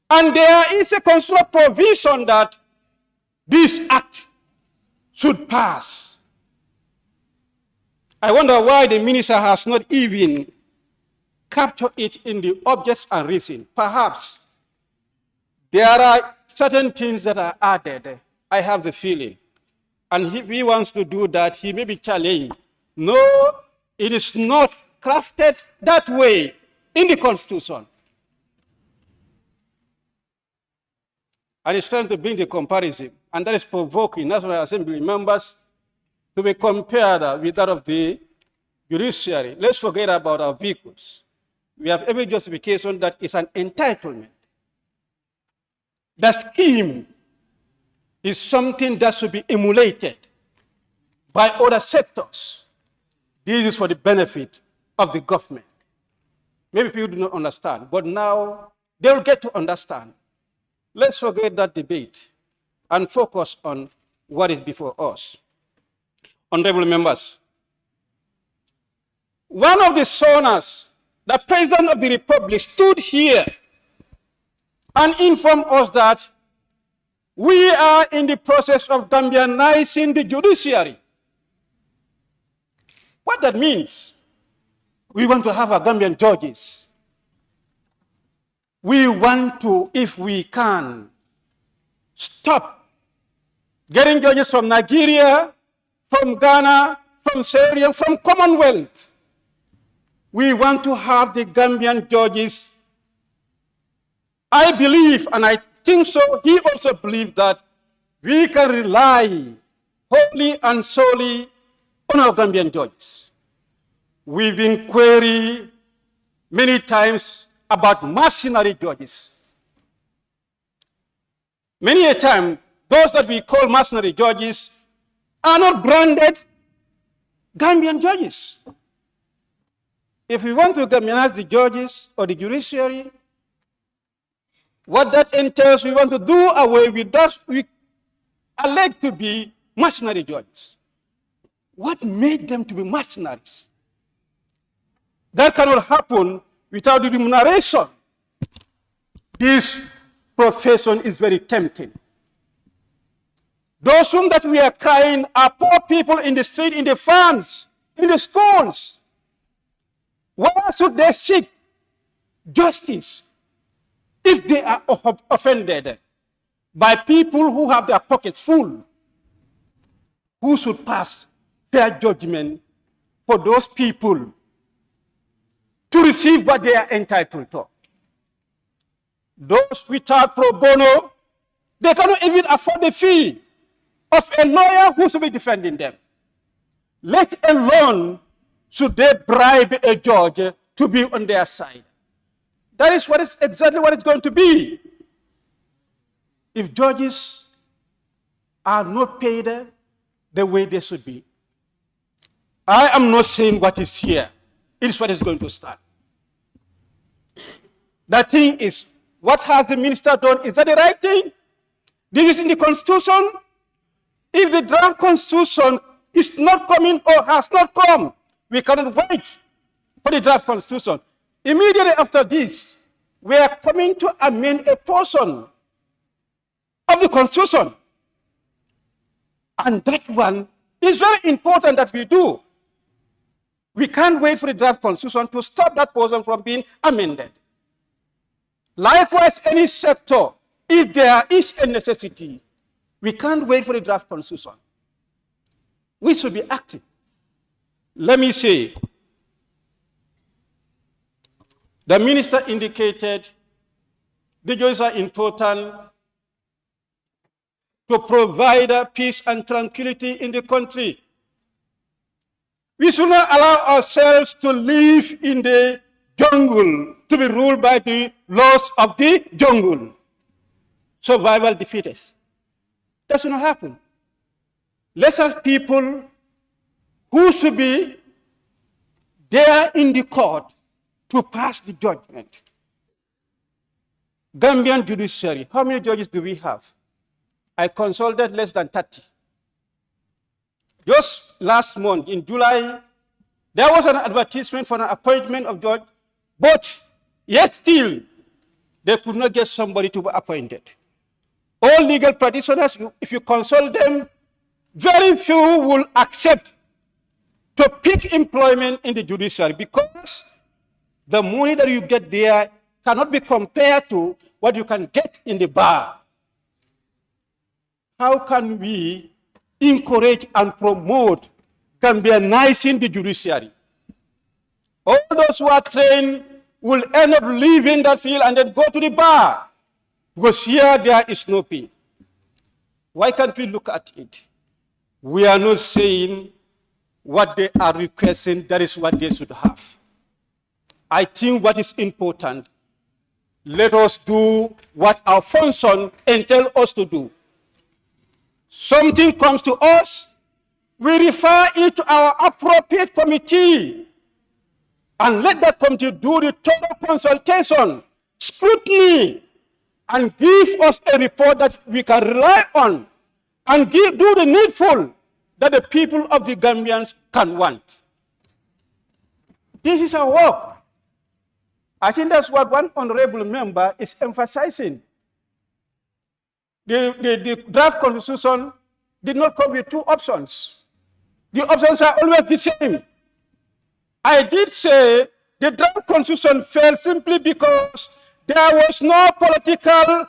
And there is a constitutional provision that this act should pass. I wonder why the minister has not even captured it in the objects and reason. Perhaps there are certain things that are added. I have the feeling. And if he wants to do that, he may be challenged. No, it is not crafted that way in the Constitution. And it's time to bring the comparison, and that is provoking National Assembly members to be compared with that of the judiciary. Let's forget about our vehicles. We have every justification that it's an entitlement. The scheme is something that should be emulated by other sectors. This is for the benefit of the government. Maybe people do not understand, but now they will get to understand. Let's forget that debate and focus on what is before us. Honorable members, one of the sonars, the President of the Republic, stood here and informed us that we are in the process of Gambianizing the judiciary. What that means? We want to have our Gambian judges. We want to, if we can, stop getting judges from Nigeria, from Ghana, from Sierra Leone, from Commonwealth. We want to have the Gambian judges. I believe, and I think so, he also believes that we can rely wholly and solely on our Gambian judges. We've been queried many times about mercenary judges. Many a time, those that we call mercenary judges are not branded Gambian judges. If we want to Gambianize the judges or the judiciary, what that entails, we want to do away with those we alleged to be mercenary judges. What made them to be mercenaries? That cannot happen without the remuneration. This profession is very tempting. Those whom that we are crying are poor people in the street, in the farms, in the schools. Where should they seek justice if they are offended by people who have their pockets full? Who should pass fair judgment for those people to receive what they are entitled to? Those without pro bono, they cannot even afford the fee of a lawyer who should be defending them. Let alone should they bribe a judge to be on their side. That is exactly what it's going to be. If judges are not paid the way they should be. I am not saying what is here. It is what is going to start. The thing is, what has the minister done? Is that the right thing? This is in the Constitution. If the draft Constitution is not coming or has not come, we cannot wait for the draft Constitution. Immediately after this, we are coming to amend a portion of the Constitution. And that one is very important that we do. We can't wait for the draft Constitution to stop that portion from being amended. Likewise, any sector, if there is a necessity, we can't wait for the draft Constitution. We should be active. Let me say, the minister indicated the judges are important to provide peace and tranquility in the country. We should not allow ourselves to live in the jungle, to be ruled by the laws of the jungle. Survival defeat us. That should not happen. Let us people who should be there in the court to pass the judgment. Gambian judiciary, how many judges do we have? I consulted less than 30. Just last month, in July, there was an advertisement for an appointment of judge, but yet still, they could not get somebody to be appointed. All legal practitioners, if you consult them, very few will accept to pick employment in the judiciary because the money that you get there cannot be compared to what you can get in the bar. How can we encourage and promote Gambianizing the judiciary. All those who are trained will end up leaving that field and then go to the bar, because here there is no pay. Why can't we look at it? We are not saying what they are requesting, that is what they should have. I think what is important, let us do what our function entails us to do. Something comes to us, we refer it to our appropriate committee, and let that committee do the total consultation, scrutiny, and give us a report that we can rely on, and do the needful that the people of the Gambians can want. This is our work. I think that's what one honorable member is emphasizing. The draft constitution did not come with two options. The options are always the same. I did say the draft constitution fell simply because there was no political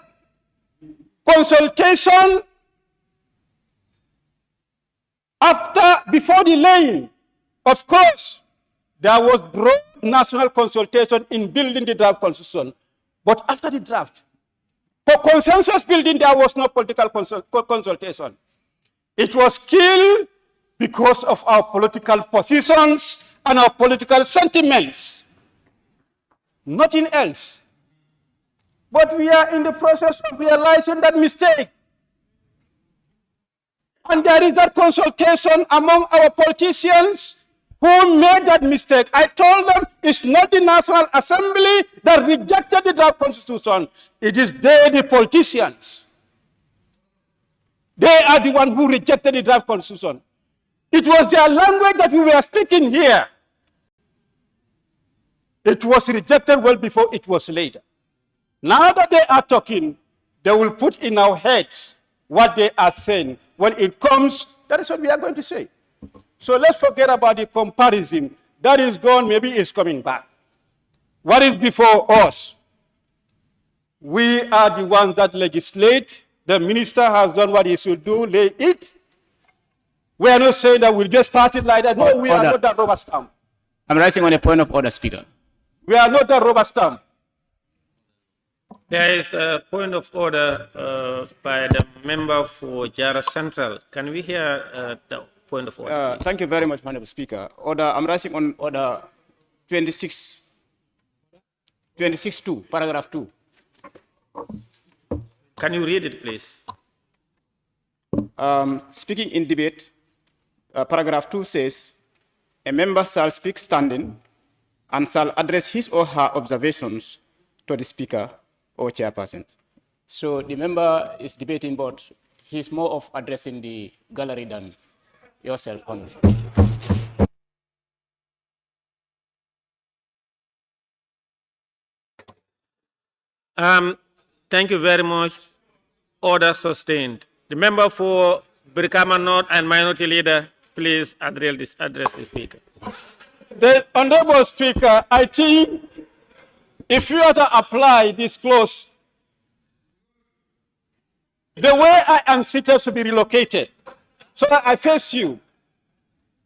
consultation before the laying. Of course, there was broad national consultation in building the draft constitution. But after the draft, for consensus building, there was no political consultation. It was killed because of our political positions and our political sentiments. Nothing else. But we are in the process of realizing that mistake. And there is that consultation among our politicians who made that mistake. I told them it's not the National Assembly that rejected the draft constitution. It is they, the politicians. They are the ones who rejected the draft constitution. It was their language that we were speaking here. It was rejected well before it was laid. Now that they are talking, they will put in our heads what they are saying. When it comes, that is what we are going to say. So let's forget about the comparison. That is gone, maybe it's coming back. What is before us? We are the ones that legislate. The minister has done what he should do, lay it. We are not saying that we'll just pass it like that. No, we are not that rubber stamp. I'm raising on a point of order, Speaker. We are not that rubber stamp. There is a point of order by the member for Jara Central. Can we hear the point of order? Thank you very much, Honorable Speaker. I'm raising on order 26.2, paragraph 2. Can you read it, please? Speaking in debate, paragraph 2 says, a member shall speak standing and shall address his or her observations to the Speaker or chairperson. So the member is debating, but he's more of addressing the gallery than yourself, Honorable Speaker. Thank you very much. Order sustained. The member for Brikama North and Minority Leader, please address the Speaker. The Honorable Speaker, I think if you are to apply this clause, the way I am seated should be relocated so that I face you.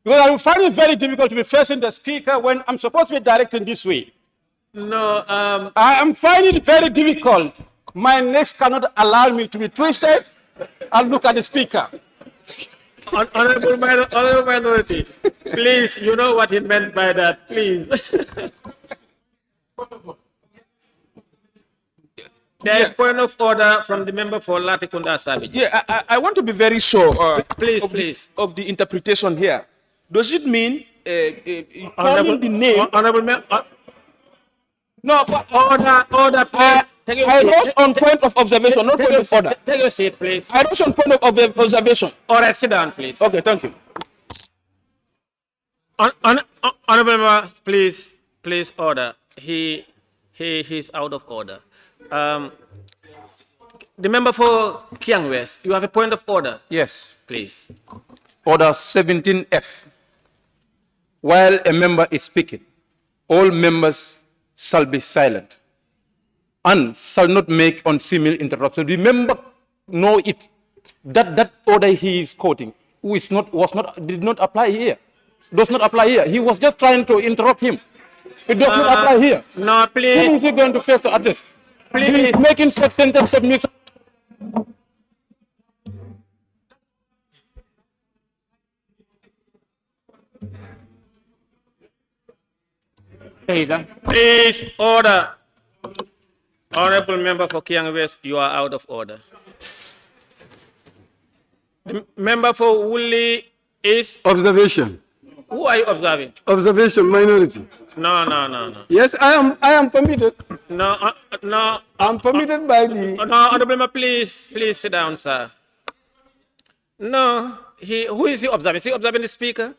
Because I will find it very difficult to be facing the Speaker when I'm supposed to be directing this way. No, I am finding it very difficult. My necks cannot allow me to be twisted and look at the Speaker. Honorable Minority, please, you know what he meant by that, please. There is point of order from the member for Latikunda Savage. Yeah, I want to be very sure Please. of the interpretation here. Does it mean calling the name? No, order, please. I wrote on point of observation, not point of order. Take your seat, please. I wrote on point of observation. All right, sit down, please. Okay, thank you. Honorable member, please, order. He's out of order. The member for Kiang West, you have a point of order. Yes. Please. Order 17F. While a member is speaking, all members shall be silent and shall not make unseemly interruption. Remember, know it, that order he is quoting did not apply here. Does not apply here. He was just trying to interrupt him. It does not apply here. No, Who please. is he going to face to address? Please. He is making sentence submission. Please, order. Honorable member for Kiang West, you are out of order. The member for Woolley is, Observation. who are you observing? Observation, minority. No, no, no, no. Yes, I am permitted. No, no. I'm permitted by the... No, honorable member, please sit down, sir. No, who is he observing? Is he observing the speaker?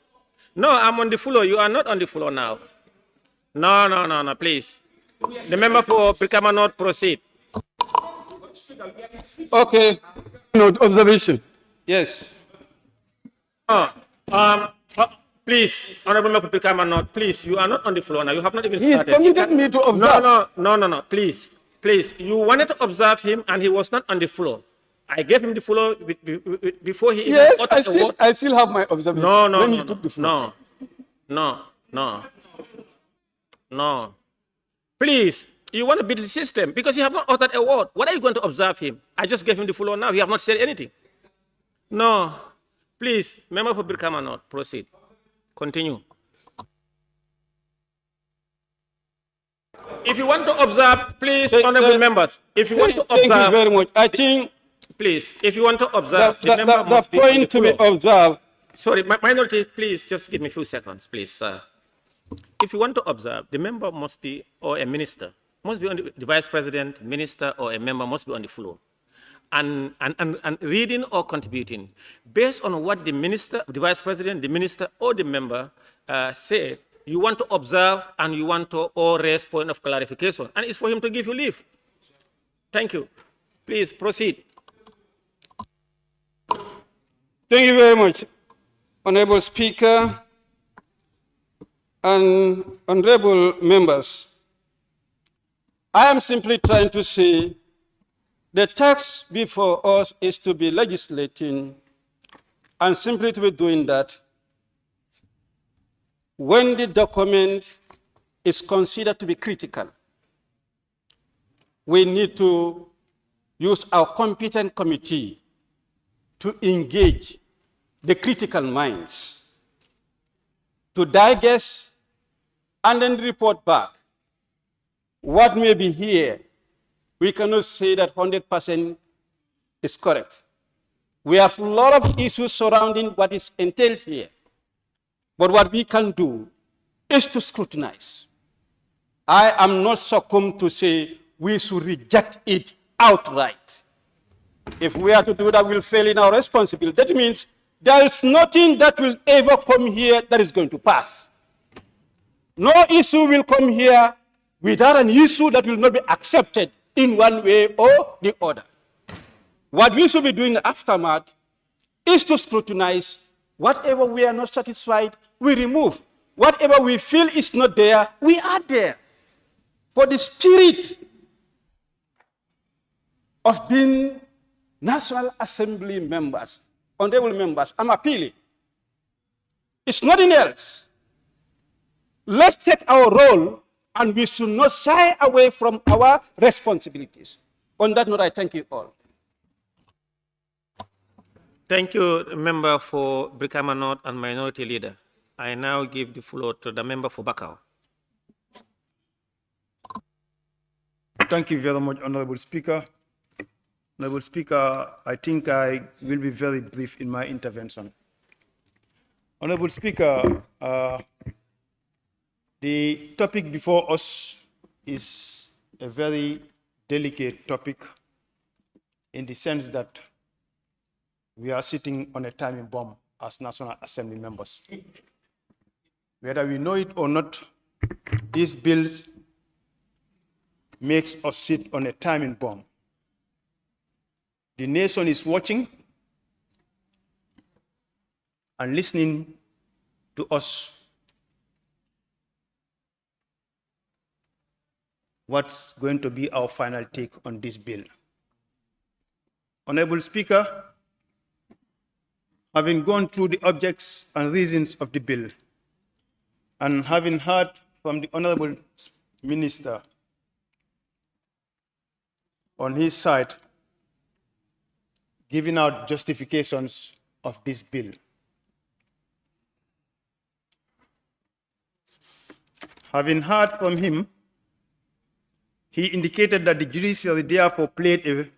No, I'm on the floor. You are not on the floor now. No, no, no, no, please. The member for Brikama North, proceed. Okay. Note, observation. Yes. Please, honorable member for Brikama North, please, you are not on the floor now. You have not even He started. permitted me to observe. No, please. You wanted to observe him and he was not on the floor. I gave him the floor before he even uttered a word. I still have my observation. No. Please, you want to beat the system because you have not uttered a word. What are you going to observe him? I just gave him the floor now. He have not said anything. No. Please, member for Brikama North, proceed. Continue. If you want to observe, please, honorable members, if you want to observe. Thank you very much. I think. Please, if you want to observe, the point to be observed. Sorry, minority, please just give me a few seconds, please, sir. If you want to observe, the member must be, or a minister, must be on the vice president, minister, or a member must be on the floor. And reading or contributing based on what the minister, the vice president, the minister, or the member said, you want to observe and you want to or raise point of clarification, and it's for him to give you leave. Thank you. Please proceed. Thank you very much, Honorable Speaker and honorable members. I am simply trying to say the task before us is to be legislating and simply to be doing that when the document is considered to be critical. We need to use our competent committee to engage the critical minds, to digest and then report back what may be here. We cannot say that 100% is correct. We have a lot of issues surrounding what is entailed here. But what we can do is to scrutinize. I am not succumbed to say we should reject it outright. If we are to do that, we'll fail in our responsibility. That means there is nothing that will ever come here that is going to pass. No issue will come here without an issue that will not be accepted in one way or the other. What we should be doing in the aftermath is to scrutinize. Whatever we are not satisfied, we remove. Whatever we feel is not there, we add there. For the spirit of being National Assembly members, honorable members, I'm appealing. It's nothing else. Let's take our role and we should not shy away from our responsibilities. On that note, I thank you all. Thank you, member for Brikama North and Minority Leader. I now give the floor to the member for Bakau. Thank you very much, Honorable Speaker. Honorable Speaker, I think I will be very brief in my intervention. Honorable Speaker, the topic before us is a very delicate topic in the sense that we are sitting on a timing bomb as National Assembly members. Whether we know it or not, these bills makes us sit on a timing bomb. The nation is watching and listening to us. What's going to be our final take on this bill? Honorable Speaker, Having gone through the objects and reasons of the bill, and having heard from the Honorable Minister on his side, giving out justifications of this bill. Having heard from him, he indicated that the judiciary therefore played a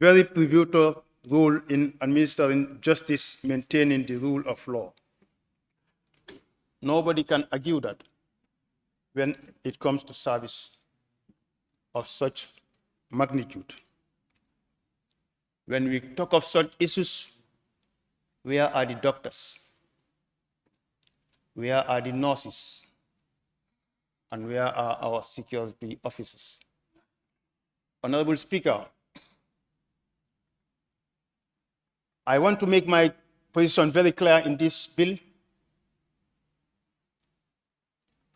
very pivotal role in administering justice, maintaining the rule of law. Nobody can argue that when it comes to service of such magnitude. When we talk of such issues, where are the doctors? Where are the nurses? And where are our security officers? Honorable Speaker, I want to make my position very clear in this bill.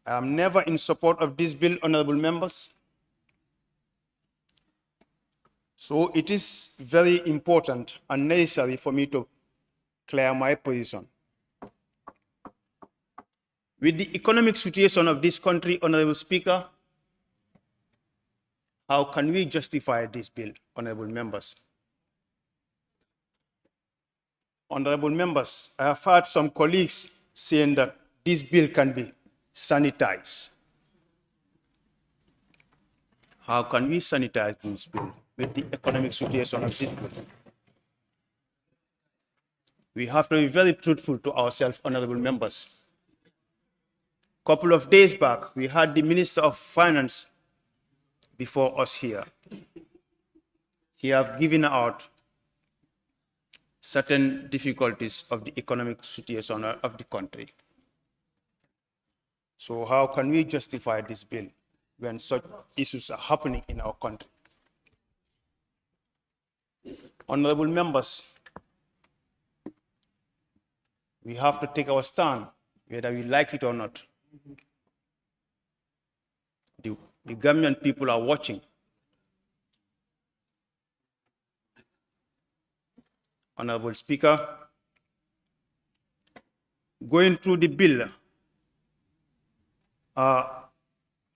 I am never in support of this bill, honorable members. So it is very important and necessary for me to clear my position. With the economic situation of this country, honorable Speaker, how can we justify this bill, honorable members? Honorable members, I have heard some colleagues saying that this bill can be sanitized. How can we sanitize this bill with the economic situation of this bill? We have to be very truthful to ourselves, honorable members. A couple of days back, we had the Minister of Finance before us here. He has given out certain difficulties of the economic situation of the country. So how can we justify this bill when such issues are happening in our country? Honorable members, we have to take our stand, whether we like it or not. The Gambian people are watching. Honorable Speaker, going through the bill,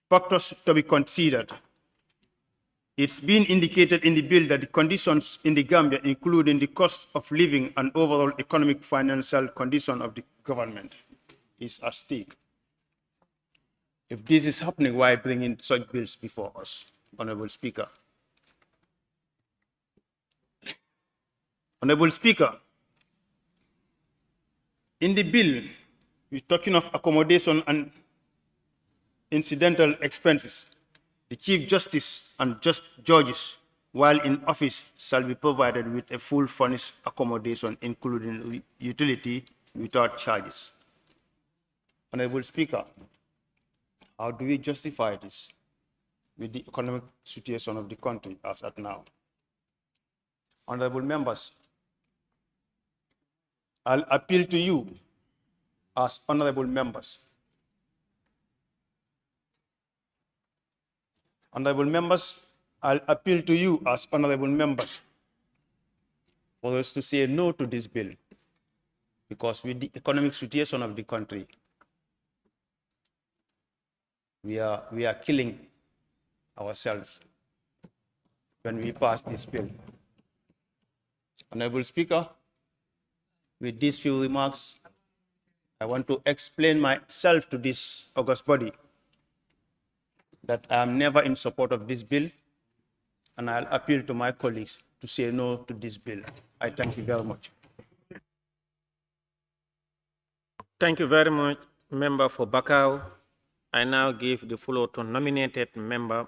factors to be considered. It's been indicated in the bill that the conditions in the Gambia, including the cost of living and overall economic financial condition of the government, is at stake. If this is happening, why bring in such bills before us, Honorable Speaker? Honorable Speaker, in the bill, we're talking of accommodation and incidental expenses. The Chief Justice and judges, while in office, shall be provided with a full furnished accommodation, including utility, without charges. Honorable Speaker, how do we justify this with the economic situation of the country as at now? Honorable members, I'll appeal to you as honorable members. Honorable members, I'll appeal to you as honorable members for us to say no to this bill, because with the economic situation of the country, we are killing ourselves when we pass this bill. Honorable Speaker, with these few remarks, I want to explain myself to this august body that I am never in support of this bill, and I'll appeal to my colleagues to say no to this bill. I thank you very much. Thank you very much, Member for Bakau. I now give the floor to nominated member